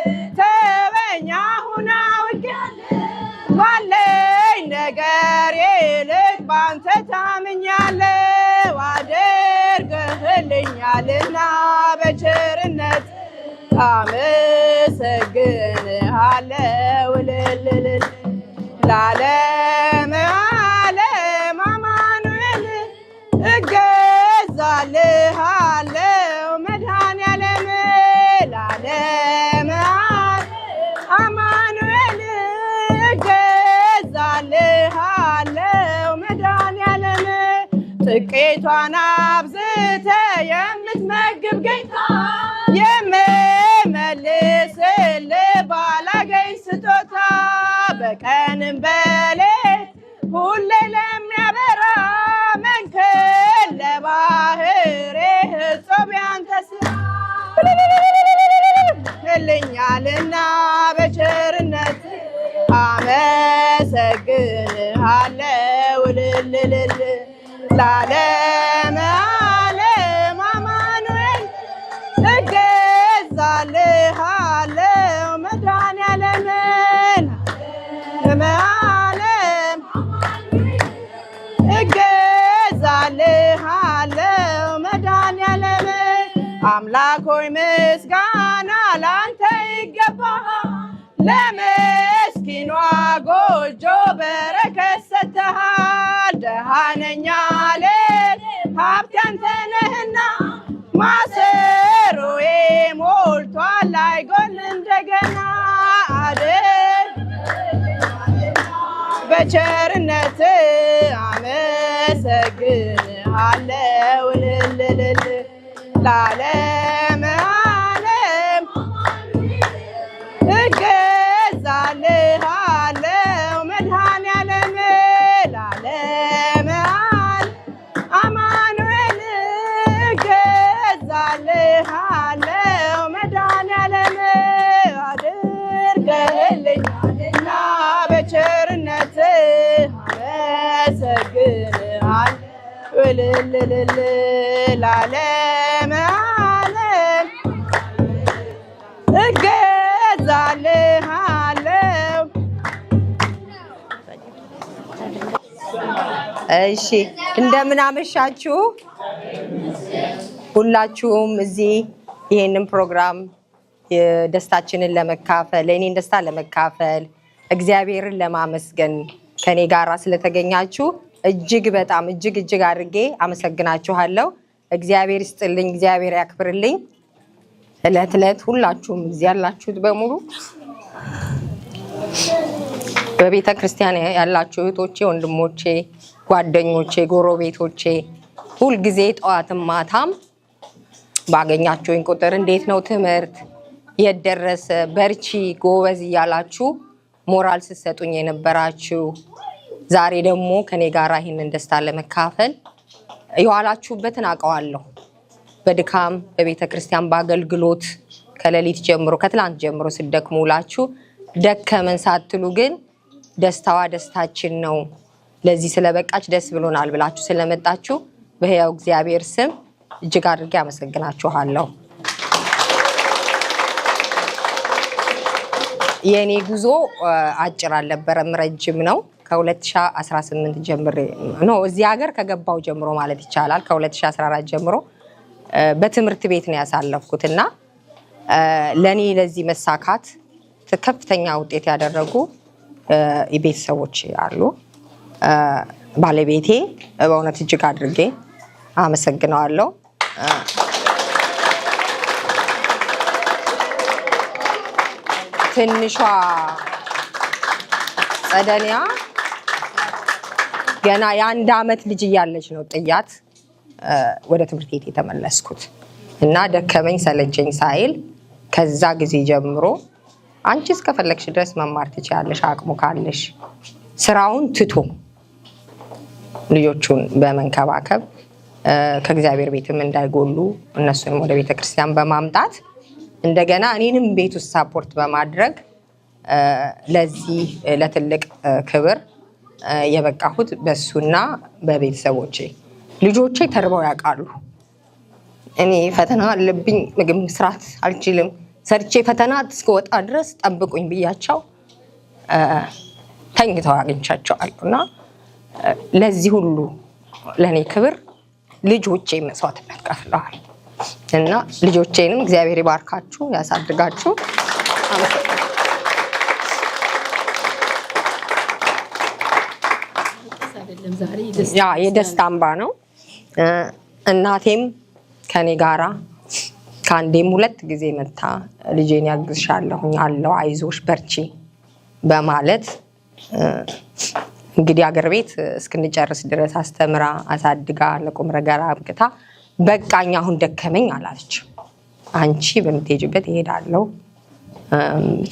አሁን አውቄያለሁ ባለኝ ነገር ይልቅ ባንተ ታምኛለሁ አድርገህልኛልና በቸርነት አመሰግንሃለሁ እልልልል ለዓለመ ዓለም አማኑኤል እገዛልሃለሁ መድኃኔዓለም ለዓለመ ዓለም አማኑኤል እገዛልሃለሁ መድኃኔዓለም ጥቂቷን አብዝተ የምትመግብ ጌታ የምመልስልህ ባላገኝ ስጦታ በቀንም በሌት ሁሌ ለሚያበራ መንክር ለባህርህ እጾም ያንተ ስራ ልኛልና በቸርነት አመሰግንሃለሁ እልልልል ለዓለመ ዓለም አማኑኤል እገዛልሃለሁ መድኃኔዓለም ለዓለመ አምላክ ሆይ ምስጋና ላንተ ይገባሃል። ለምስኪኗ ጎጆ በረከት ሰጥተሃል። ደሃ ነኝ አልል ሀብት ያንተ ነህና ማሰሮዬ ሞልቷል አይጎል እንደገና አድን በቸርነት አመሰግንሃለሁ እልልልል ለዓለመ ዓለም እገዛልሃለሁ መድኃኔዓለም ለዓለመ ዓለም አማኑኤል እገዛልሃለሁ መድኃኔዓለም አድርገህልኛልና በቸርነት አመሰግንሃለሁ እልልልል ለዓለመ ዓለም እገዛልሃለሁ። እሺ እንደምን አመሻችሁ ሁላችሁም። እዚህ ይሄንን ፕሮግራም ደስታችንን ለመካፈል የኔን ደስታ ለመካፈል እግዚአብሔርን ለማመስገን ከኔ ጋራ ስለተገኛችሁ እጅግ በጣም እጅግ አድርጌ አመሰግናችኋለሁ። እግዚአብሔር ይስጥልኝ፣ እግዚአብሔር ያክብርልኝ። እለት እለት ሁላችሁም እዚህ ያላችሁት በሙሉ በቤተ ክርስቲያን ያላችሁ እህቶቼ፣ ወንድሞቼ፣ ጓደኞቼ፣ ጎረቤቶቼ ሁልጊዜ ጠዋትም ማታም ባገኛችሁኝ ቁጥር እንዴት ነው ትምህርት የደረሰ በርቺ ጎበዝ እያላችሁ ሞራል ስትሰጡኝ የነበራችሁ ዛሬ ደግሞ ከኔ ጋር ይሄንን ደስታ ለመካፈል የዋላችሁበትን አውቀዋለሁ። በድካም በቤተ ክርስቲያን በአገልግሎት ከሌሊት ጀምሮ ከትላንት ጀምሮ ስደክሙ ውላችሁ ደከመን ሳትሉ ግን ደስታዋ ደስታችን ነው፣ ለዚህ ስለበቃች ደስ ብሎናል ብላችሁ ስለመጣችሁ በሕያው እግዚአብሔር ስም እጅግ አድርጌ አመሰግናችኋለሁ። የኔ ጉዞ አጭር አልነበረም፣ ረጅም ነው። ከ2018 ጀምሬ ነው እዚህ ሀገር ከገባው ጀምሮ ማለት ይቻላል። ከ2014 ጀምሮ በትምህርት ቤት ነው ያሳለፍኩት እና ለኔ ለዚህ መሳካት ከፍተኛ ውጤት ያደረጉ ቤተሰቦች አሉ። ባለቤቴ በእውነት እጅግ አድርጌ አመሰግነዋለሁ። ትንሿ ጸደኒያ ገና የ1 ዓመት ልጅ እያለች ነው ጥያት ወደ ትምህርት ቤት የተመለስኩት እና ደከመኝ ሰለቸኝ ሳይል ከዛ ጊዜ ጀምሮ አንቺ እስከፈለግሽ ድረስ መማር ትችያለሽ አቅሙ ካለሽ ስራውን ትቶ ልጆቹን በመንከባከብ ከእግዚአብሔር ቤትም እንዳይጎሉ እነሱንም ወደ ቤተ ክርስቲያን በማምጣት እንደገና እኔንም ቤት ውስጥ ሳፖርት በማድረግ ለዚህ ለትልቅ ክብር የበቃሁት በሱና በቤተሰቦቼ። ልጆቼ ተርበው ያውቃሉ። እኔ ፈተና አለብኝ ምግብ መስራት አልችልም ሰርቼ ፈተና እስከወጣ ድረስ ጠብቁኝ ብያቸው ተኝተው አግኝቻቸዋለሁና ለዚህ ሁሉ ለኔ ክብር ልጆቼ መስዋዕትነት ከፍለዋል እና ልጆቼንም እግዚአብሔር ይባርካችሁ ያሳድጋችሁ። ያ የደስታ አምባ ነው። እናቴም ከኔ ጋራ ከአንዴም 2 ጊዜ መታ ልጄን ያግዝሻለሁኝ አለው አይዞሽ በርቺ በማለት እንግዲህ አገር ቤት እስክንጨርስ ድረስ አስተምራ አሳድጋ ለቁም ነገር አብቅታ በቃኝ አሁን ደከመኝ አላለች። አንቺ በምትሄጂበት እሄዳለሁ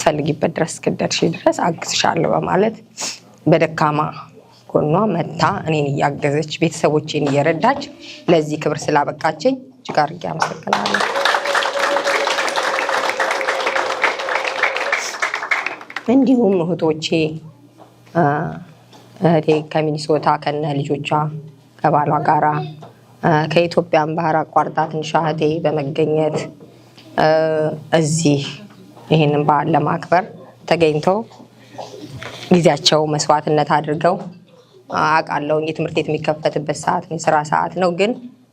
ፈልጊበት ድረስ እስክደርሺ ድረስ አግዝሻለሁ በማለት በደካማ ጎኗ መታ እኔን እያገዘች ቤተሰቦቼን እየረዳች ለዚህ ክብር ስላበቃችኝ እጅግ አድርጌ አመሰግናለሁ። እንዲሁም እህቶቼ እህቴ ከሚኒሶታ ከነ ልጆቿ ከባሏ ጋራ ከኢትዮጵያን ባህር አቋርጣ ትንሿ እህቴ በመገኘት እዚህ ይህንን በዓል ለማክበር ተገኝተው ጊዜያቸው መስዋዕትነት አድርገው አውቃለሁ። የትምህርት ቤት የሚከፈትበት ሰዓት ነው፣ የስራ ሰዓት ነው። ግን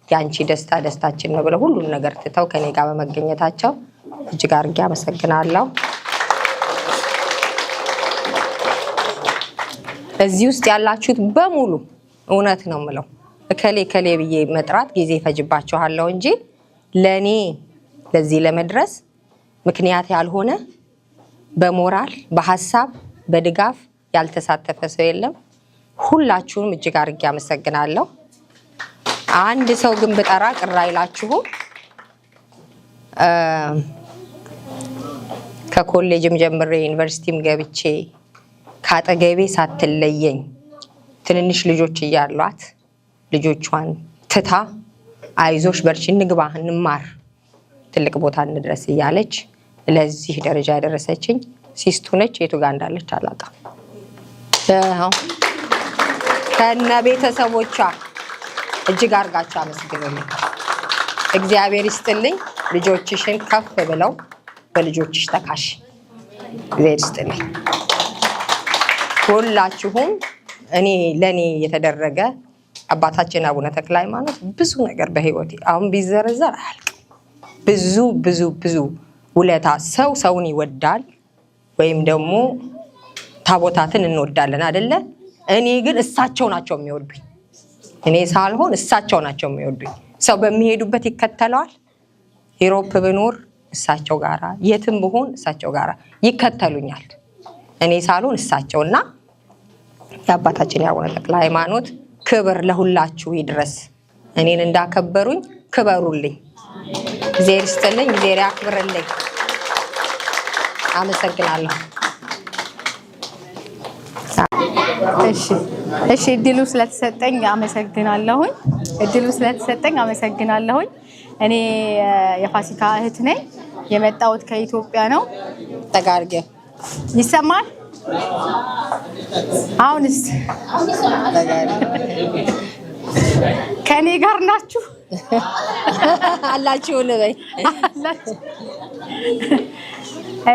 ያንቺ ደስታ ደስታችን ነው ብለው ሁሉን ነገር ትተው ከኔ ጋር በመገኘታቸው እጅግ አድርጌ አመሰግናለሁ። እዚህ ውስጥ ያላችሁት በሙሉ እውነት ነው የምለው እከሌ ብዬ መጥራት ጊዜ ፈጅባችኋለሁ እንጂ ለኔ ለዚህ ለመድረስ ምክንያት ያልሆነ በሞራል በሐሳብ በድጋፍ ያልተሳተፈ ሰው የለም። ሁላችሁም እጅግ አድርጌ አመሰግናለሁ። አንድ ሰው ግን ብጠራ ቅር አይላችሁም። ከኮሌጅም ጀምሬ ዩኒቨርሲቲም ገብቼ ካጠገቤ ሳትለየኝ ትንንሽ ልጆች እያሏት ልጆቿን ትታ አይዞሽ በርቺ እንግባ እንማር ትልቅ ቦታ እንድረስ እያለች ለዚህ ደረጃ ያደረሰችኝ ሲስቱ ነች። የቱ ጋር እንዳለች አላውቅም። ከነ ቤተሰቦቿ እጅግ አድርጋችሁ አመስግኑልኝ። እግዚአብሔር ይስጥልኝ። ልጆችሽን ከፍ ብለው በልጆችሽ ተካሽ። እግዚአብሔር ይስጥልኝ። ሁላችሁም ለኔ የተደረገ አባታችን አቡነ ተክለ ሃይማኖት ብዙ ነገር በህይወቴ አሁን ቢዘረዘር አያልቅም። ብዙ ውለታ ሰውን ይወዳል ወይም ደግሞ ታቦታትን እንወዳለን አይደለ? እኔ ግን እሳቸው ናቸው የሚወዱኝ። እኔ ሳልሆን እሳቸው ናቸው የሚወዱኝ። ሰው በሚሄዱበት ይከተለዋል። ዩሮፕ ብኖር እሳቸው ጋራ፣ የትም ብሆን እሳቸው ጋራ ይከተሉኛል። እኔ ሳልሆን እሳቸውና የአባታችን የአቡነ ተክለ ሃይማኖት ክብር ለሁላችሁ ይድረስ። እኔን እንዳከበሩኝ ክበሩልኝ። እግዚአብሔር ይስጥልኝ፣ እግዚአብሔር ያክብርልኝ። አመሰግናለሁ። እሺ እድሉ ስለተሰጠኝ አመሰግናለሁኝ። እኔ የፋሲካ እህት ነኝ። የመጣሁት ከኢትዮጵያ ነው። ተጋርገ ይሰማል? አሁንስ ከኔ ጋር ናችሁ? አላችሁ ልበይ።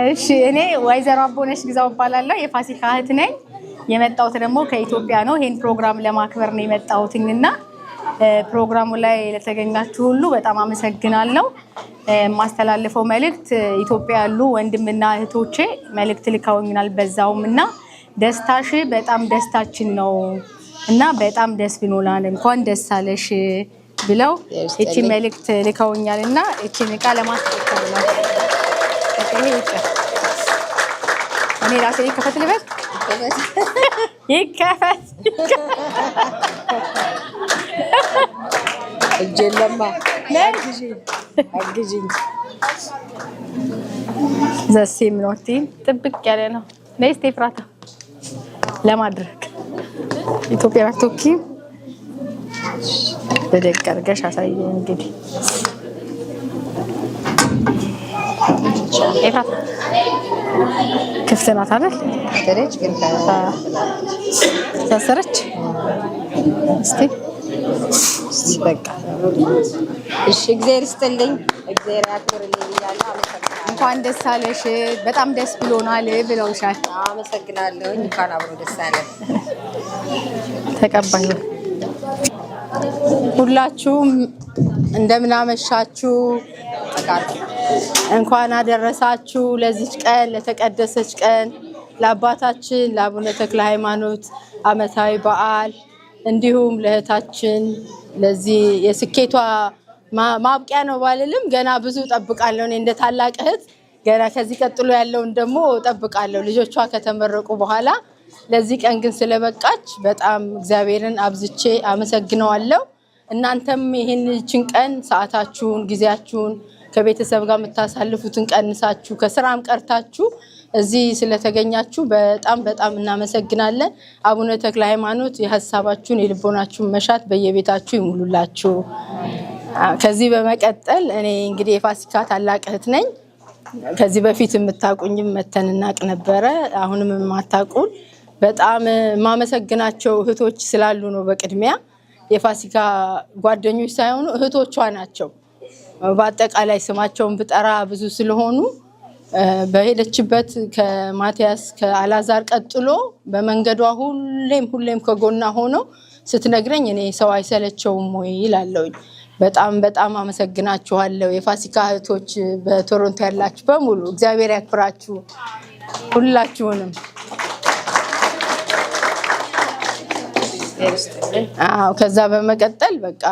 እሺ እኔ ወይዘሮ አቦነሽ ግዛው እባላለሁ። የፋሲካ እህት ነኝ። የመጣሁት ደግሞ ከኢትዮጵያ ነው። ይሄን ፕሮግራም ለማክበር ነው የመጣሁትና ፕሮግራሙ ላይ ለተገኛችሁ ሁሉ በጣም አመሰግናለሁ። ማስተላለፈው መልእክት ኢትዮጵያ ያሉ ወንድምና እህቶቼ መልእክት ልከውኛል በዛውምና ደስታሽ በጣም ደስታችን ነው እና በጣም ደስ ብሎናል እንኳን ደስ አለሽ ብለው እቺ መልእክት ልከውኛልና እቺን ቃል ለማስተካከል ነው። እኔ ራሴ ይከፈት ልበል ይከፈት እጀለማ አግዢኝ ዘሴም ነው ጥብቅ ያለ ነው። ነይ ስቴፍራታ ለማድረግ ኢትዮጵያ ባቶኪ በደግ አድርገሽ አሳየኝ። እንግዲህ ኤፍራታ ክፍት ናት አይደል? ተደረች ግን ታሰረች። እስቲ በቃ እሺ። እግዚአብሔር ይስጥልኝ፣ እግዚአብሔር ያክብርልኝ እያለሁ አመሰግናለሁ። እንኳን ደስ አለሽ፣ በጣም ደስ ብሎናል ብለውሻል። አመሰግናለሁ። እንኳን አብሮ ደስ አለን። ተቀባዩ ሁላችሁም እንደምን አመሻችሁ። እንኳን አደረሳችሁ ለዚች ቀን፣ ለተቀደሰች ቀን፣ ለአባታችን ለአቡነ ተክለ ሃይማኖት ዓመታዊ በዓል እንዲሁም ለእህታችን ለዚህ የስኬቷ ማብቂያ ነው ባልልም ገና ብዙ ጠብቃለሁ። እኔ እንደ ታላቅ እህት ገና ከዚህ ቀጥሎ ያለውን ደግሞ ጠብቃለሁ ልጆቿ ከተመረቁ በኋላ። ለዚህ ቀን ግን ስለበቃች በጣም እግዚአብሔርን አብዝቼ አመሰግነዋለሁ። እናንተም ይህችን ቀን ሰዓታችሁን፣ ጊዜያችሁን ከቤተሰብ ጋር የምታሳልፉትን ቀንሳችሁ ከስራም ቀርታችሁ እዚህ ስለተገኛችሁ በጣም እናመሰግናለን። አቡነ ተክለ ሃይማኖት የሐሳባችሁን የልቦናችሁን መሻት በየቤታችሁ ይሙሉላችሁ። ከዚህ በመቀጠል እኔ እንግዲህ የፋሲካ ታላቅ እህት ነኝ። ከዚህ በፊት የምታውቁኝም መተንናቅ ነበረ። አሁንም የማታውቁን በጣም የማመሰግናቸው እህቶች ስላሉ ነው። በቅድሚያ የፋሲካ ጓደኞች ሳይሆኑ እህቶቿ ናቸው። በአጠቃላይ ስማቸውን ብጠራ ብዙ ስለሆኑ በሄደችበት ከማቲያስ ከአላዛር ቀጥሎ በመንገዷ ሁሌም ከጎና ሆኖ ስትነግረኝ እኔ ሰው አይሰለቸውም ወይ ይላለሁኝ። በጣም በጣም አመሰግናችኋለሁ። የፋሲካ እህቶች በቶሮንቶ ያላችሁ በሙሉ እግዚአብሔር ያክብራችሁ ሁላችሁንም። ከዛ በመቀጠል በቃ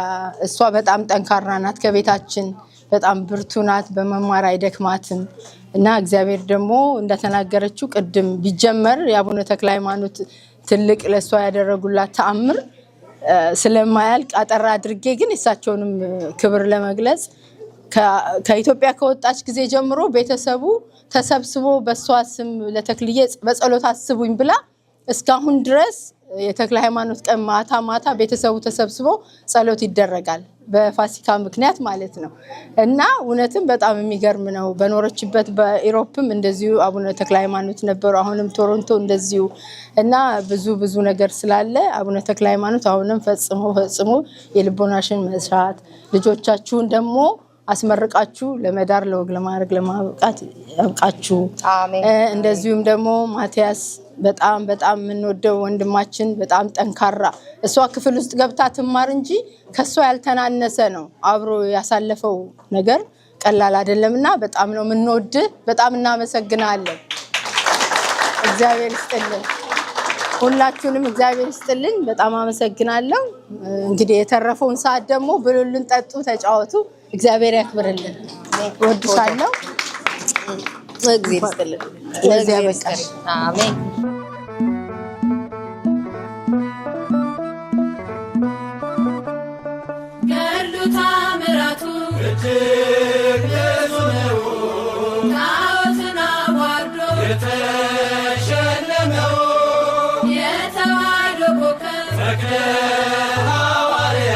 እሷ በጣም ጠንካራ ናት፣ ከቤታችን በጣም ብርቱ ናት፣ በመማር አይደክማትም እና እግዚአብሔር ደግሞ እንደተናገረችው ቅድም ቢጀመር የአቡነ ተክለ ሃይማኖት ትልቅ ለሷ ያደረጉላት ተአምር ስለማያልቅ አጠራ አድርጌ ግን እሳቸውንም ክብር ለመግለጽ ከኢትዮጵያ ከወጣች ጊዜ ጀምሮ ቤተሰቡ ተሰብስቦ በሷ ስም ለተክልዬ በጸሎት አስቡኝ ብላ እስካሁን ድረስ የተክለ ሃይማኖት ቀን ማታ ማታ ቤተሰቡ ተሰብስቦ ጸሎት ይደረጋል በፋሲካ ምክንያት ማለት ነው እና እውነትም በጣም የሚገርም ነው። በኖረችበት በኢሮፕም እንደዚሁ አቡነ ተክለ ሃይማኖት ነበሩ፣ አሁንም ቶሮንቶ እንደዚሁ እና ብዙ ነገር ስላለ አቡነ ተክለ ሃይማኖት አሁንም ፈጽሞ የልቦናሽን መስራት ልጆቻችሁን ደግሞ አስመርቃችሁ ለመዳር ለወግ ለማድረግ ለማብቃት ያብቃችሁ። እንደዚሁም ደግሞ ማቲያስ በጣም የምንወደው ወንድማችን በጣም ጠንካራ እሷ ክፍል ውስጥ ገብታ ትማር እንጂ ከሷ ያልተናነሰ ነው አብሮ ያሳለፈው ነገር ቀላል አይደለምና በጣም ነው የምንወድ። በጣም እናመሰግናለን። እግዚአብሔር ይስጥልን፣ ሁላችሁንም እግዚአብሔር ይስጥልን። በጣም አመሰግናለሁ። እንግዲህ የተረፈውን ሰዓት ደግሞ ብሉልን፣ ጠጡ፣ ተጫወቱ። እግዚአብሔር ያክብርልን። ወድሻለሁ። እግዚአብሔር ይስጥልን። እግዚአብሔር ያበቃሽ። አሜን። ገድሉ ታምራቱ እጅግ ብዙ ነው። ጣዖትን አዋርዶ የተሸለመው የተዋሕዶ ኮከብ ተክለ ሐዋርያ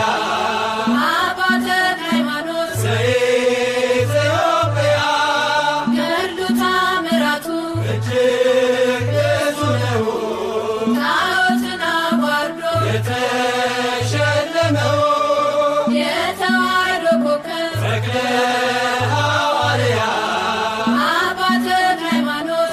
አባ ተክለ ሃይማኖት ዘኢትዮጵያ። ገድሉ ታምራቱ እጅግ ብዙ ነው። ጣዖትን አዋርዶ የተሸለመው የተዋሕዶ ኮከብ ተክለ ሐዋርያ አባ ተክለ ሃይማኖት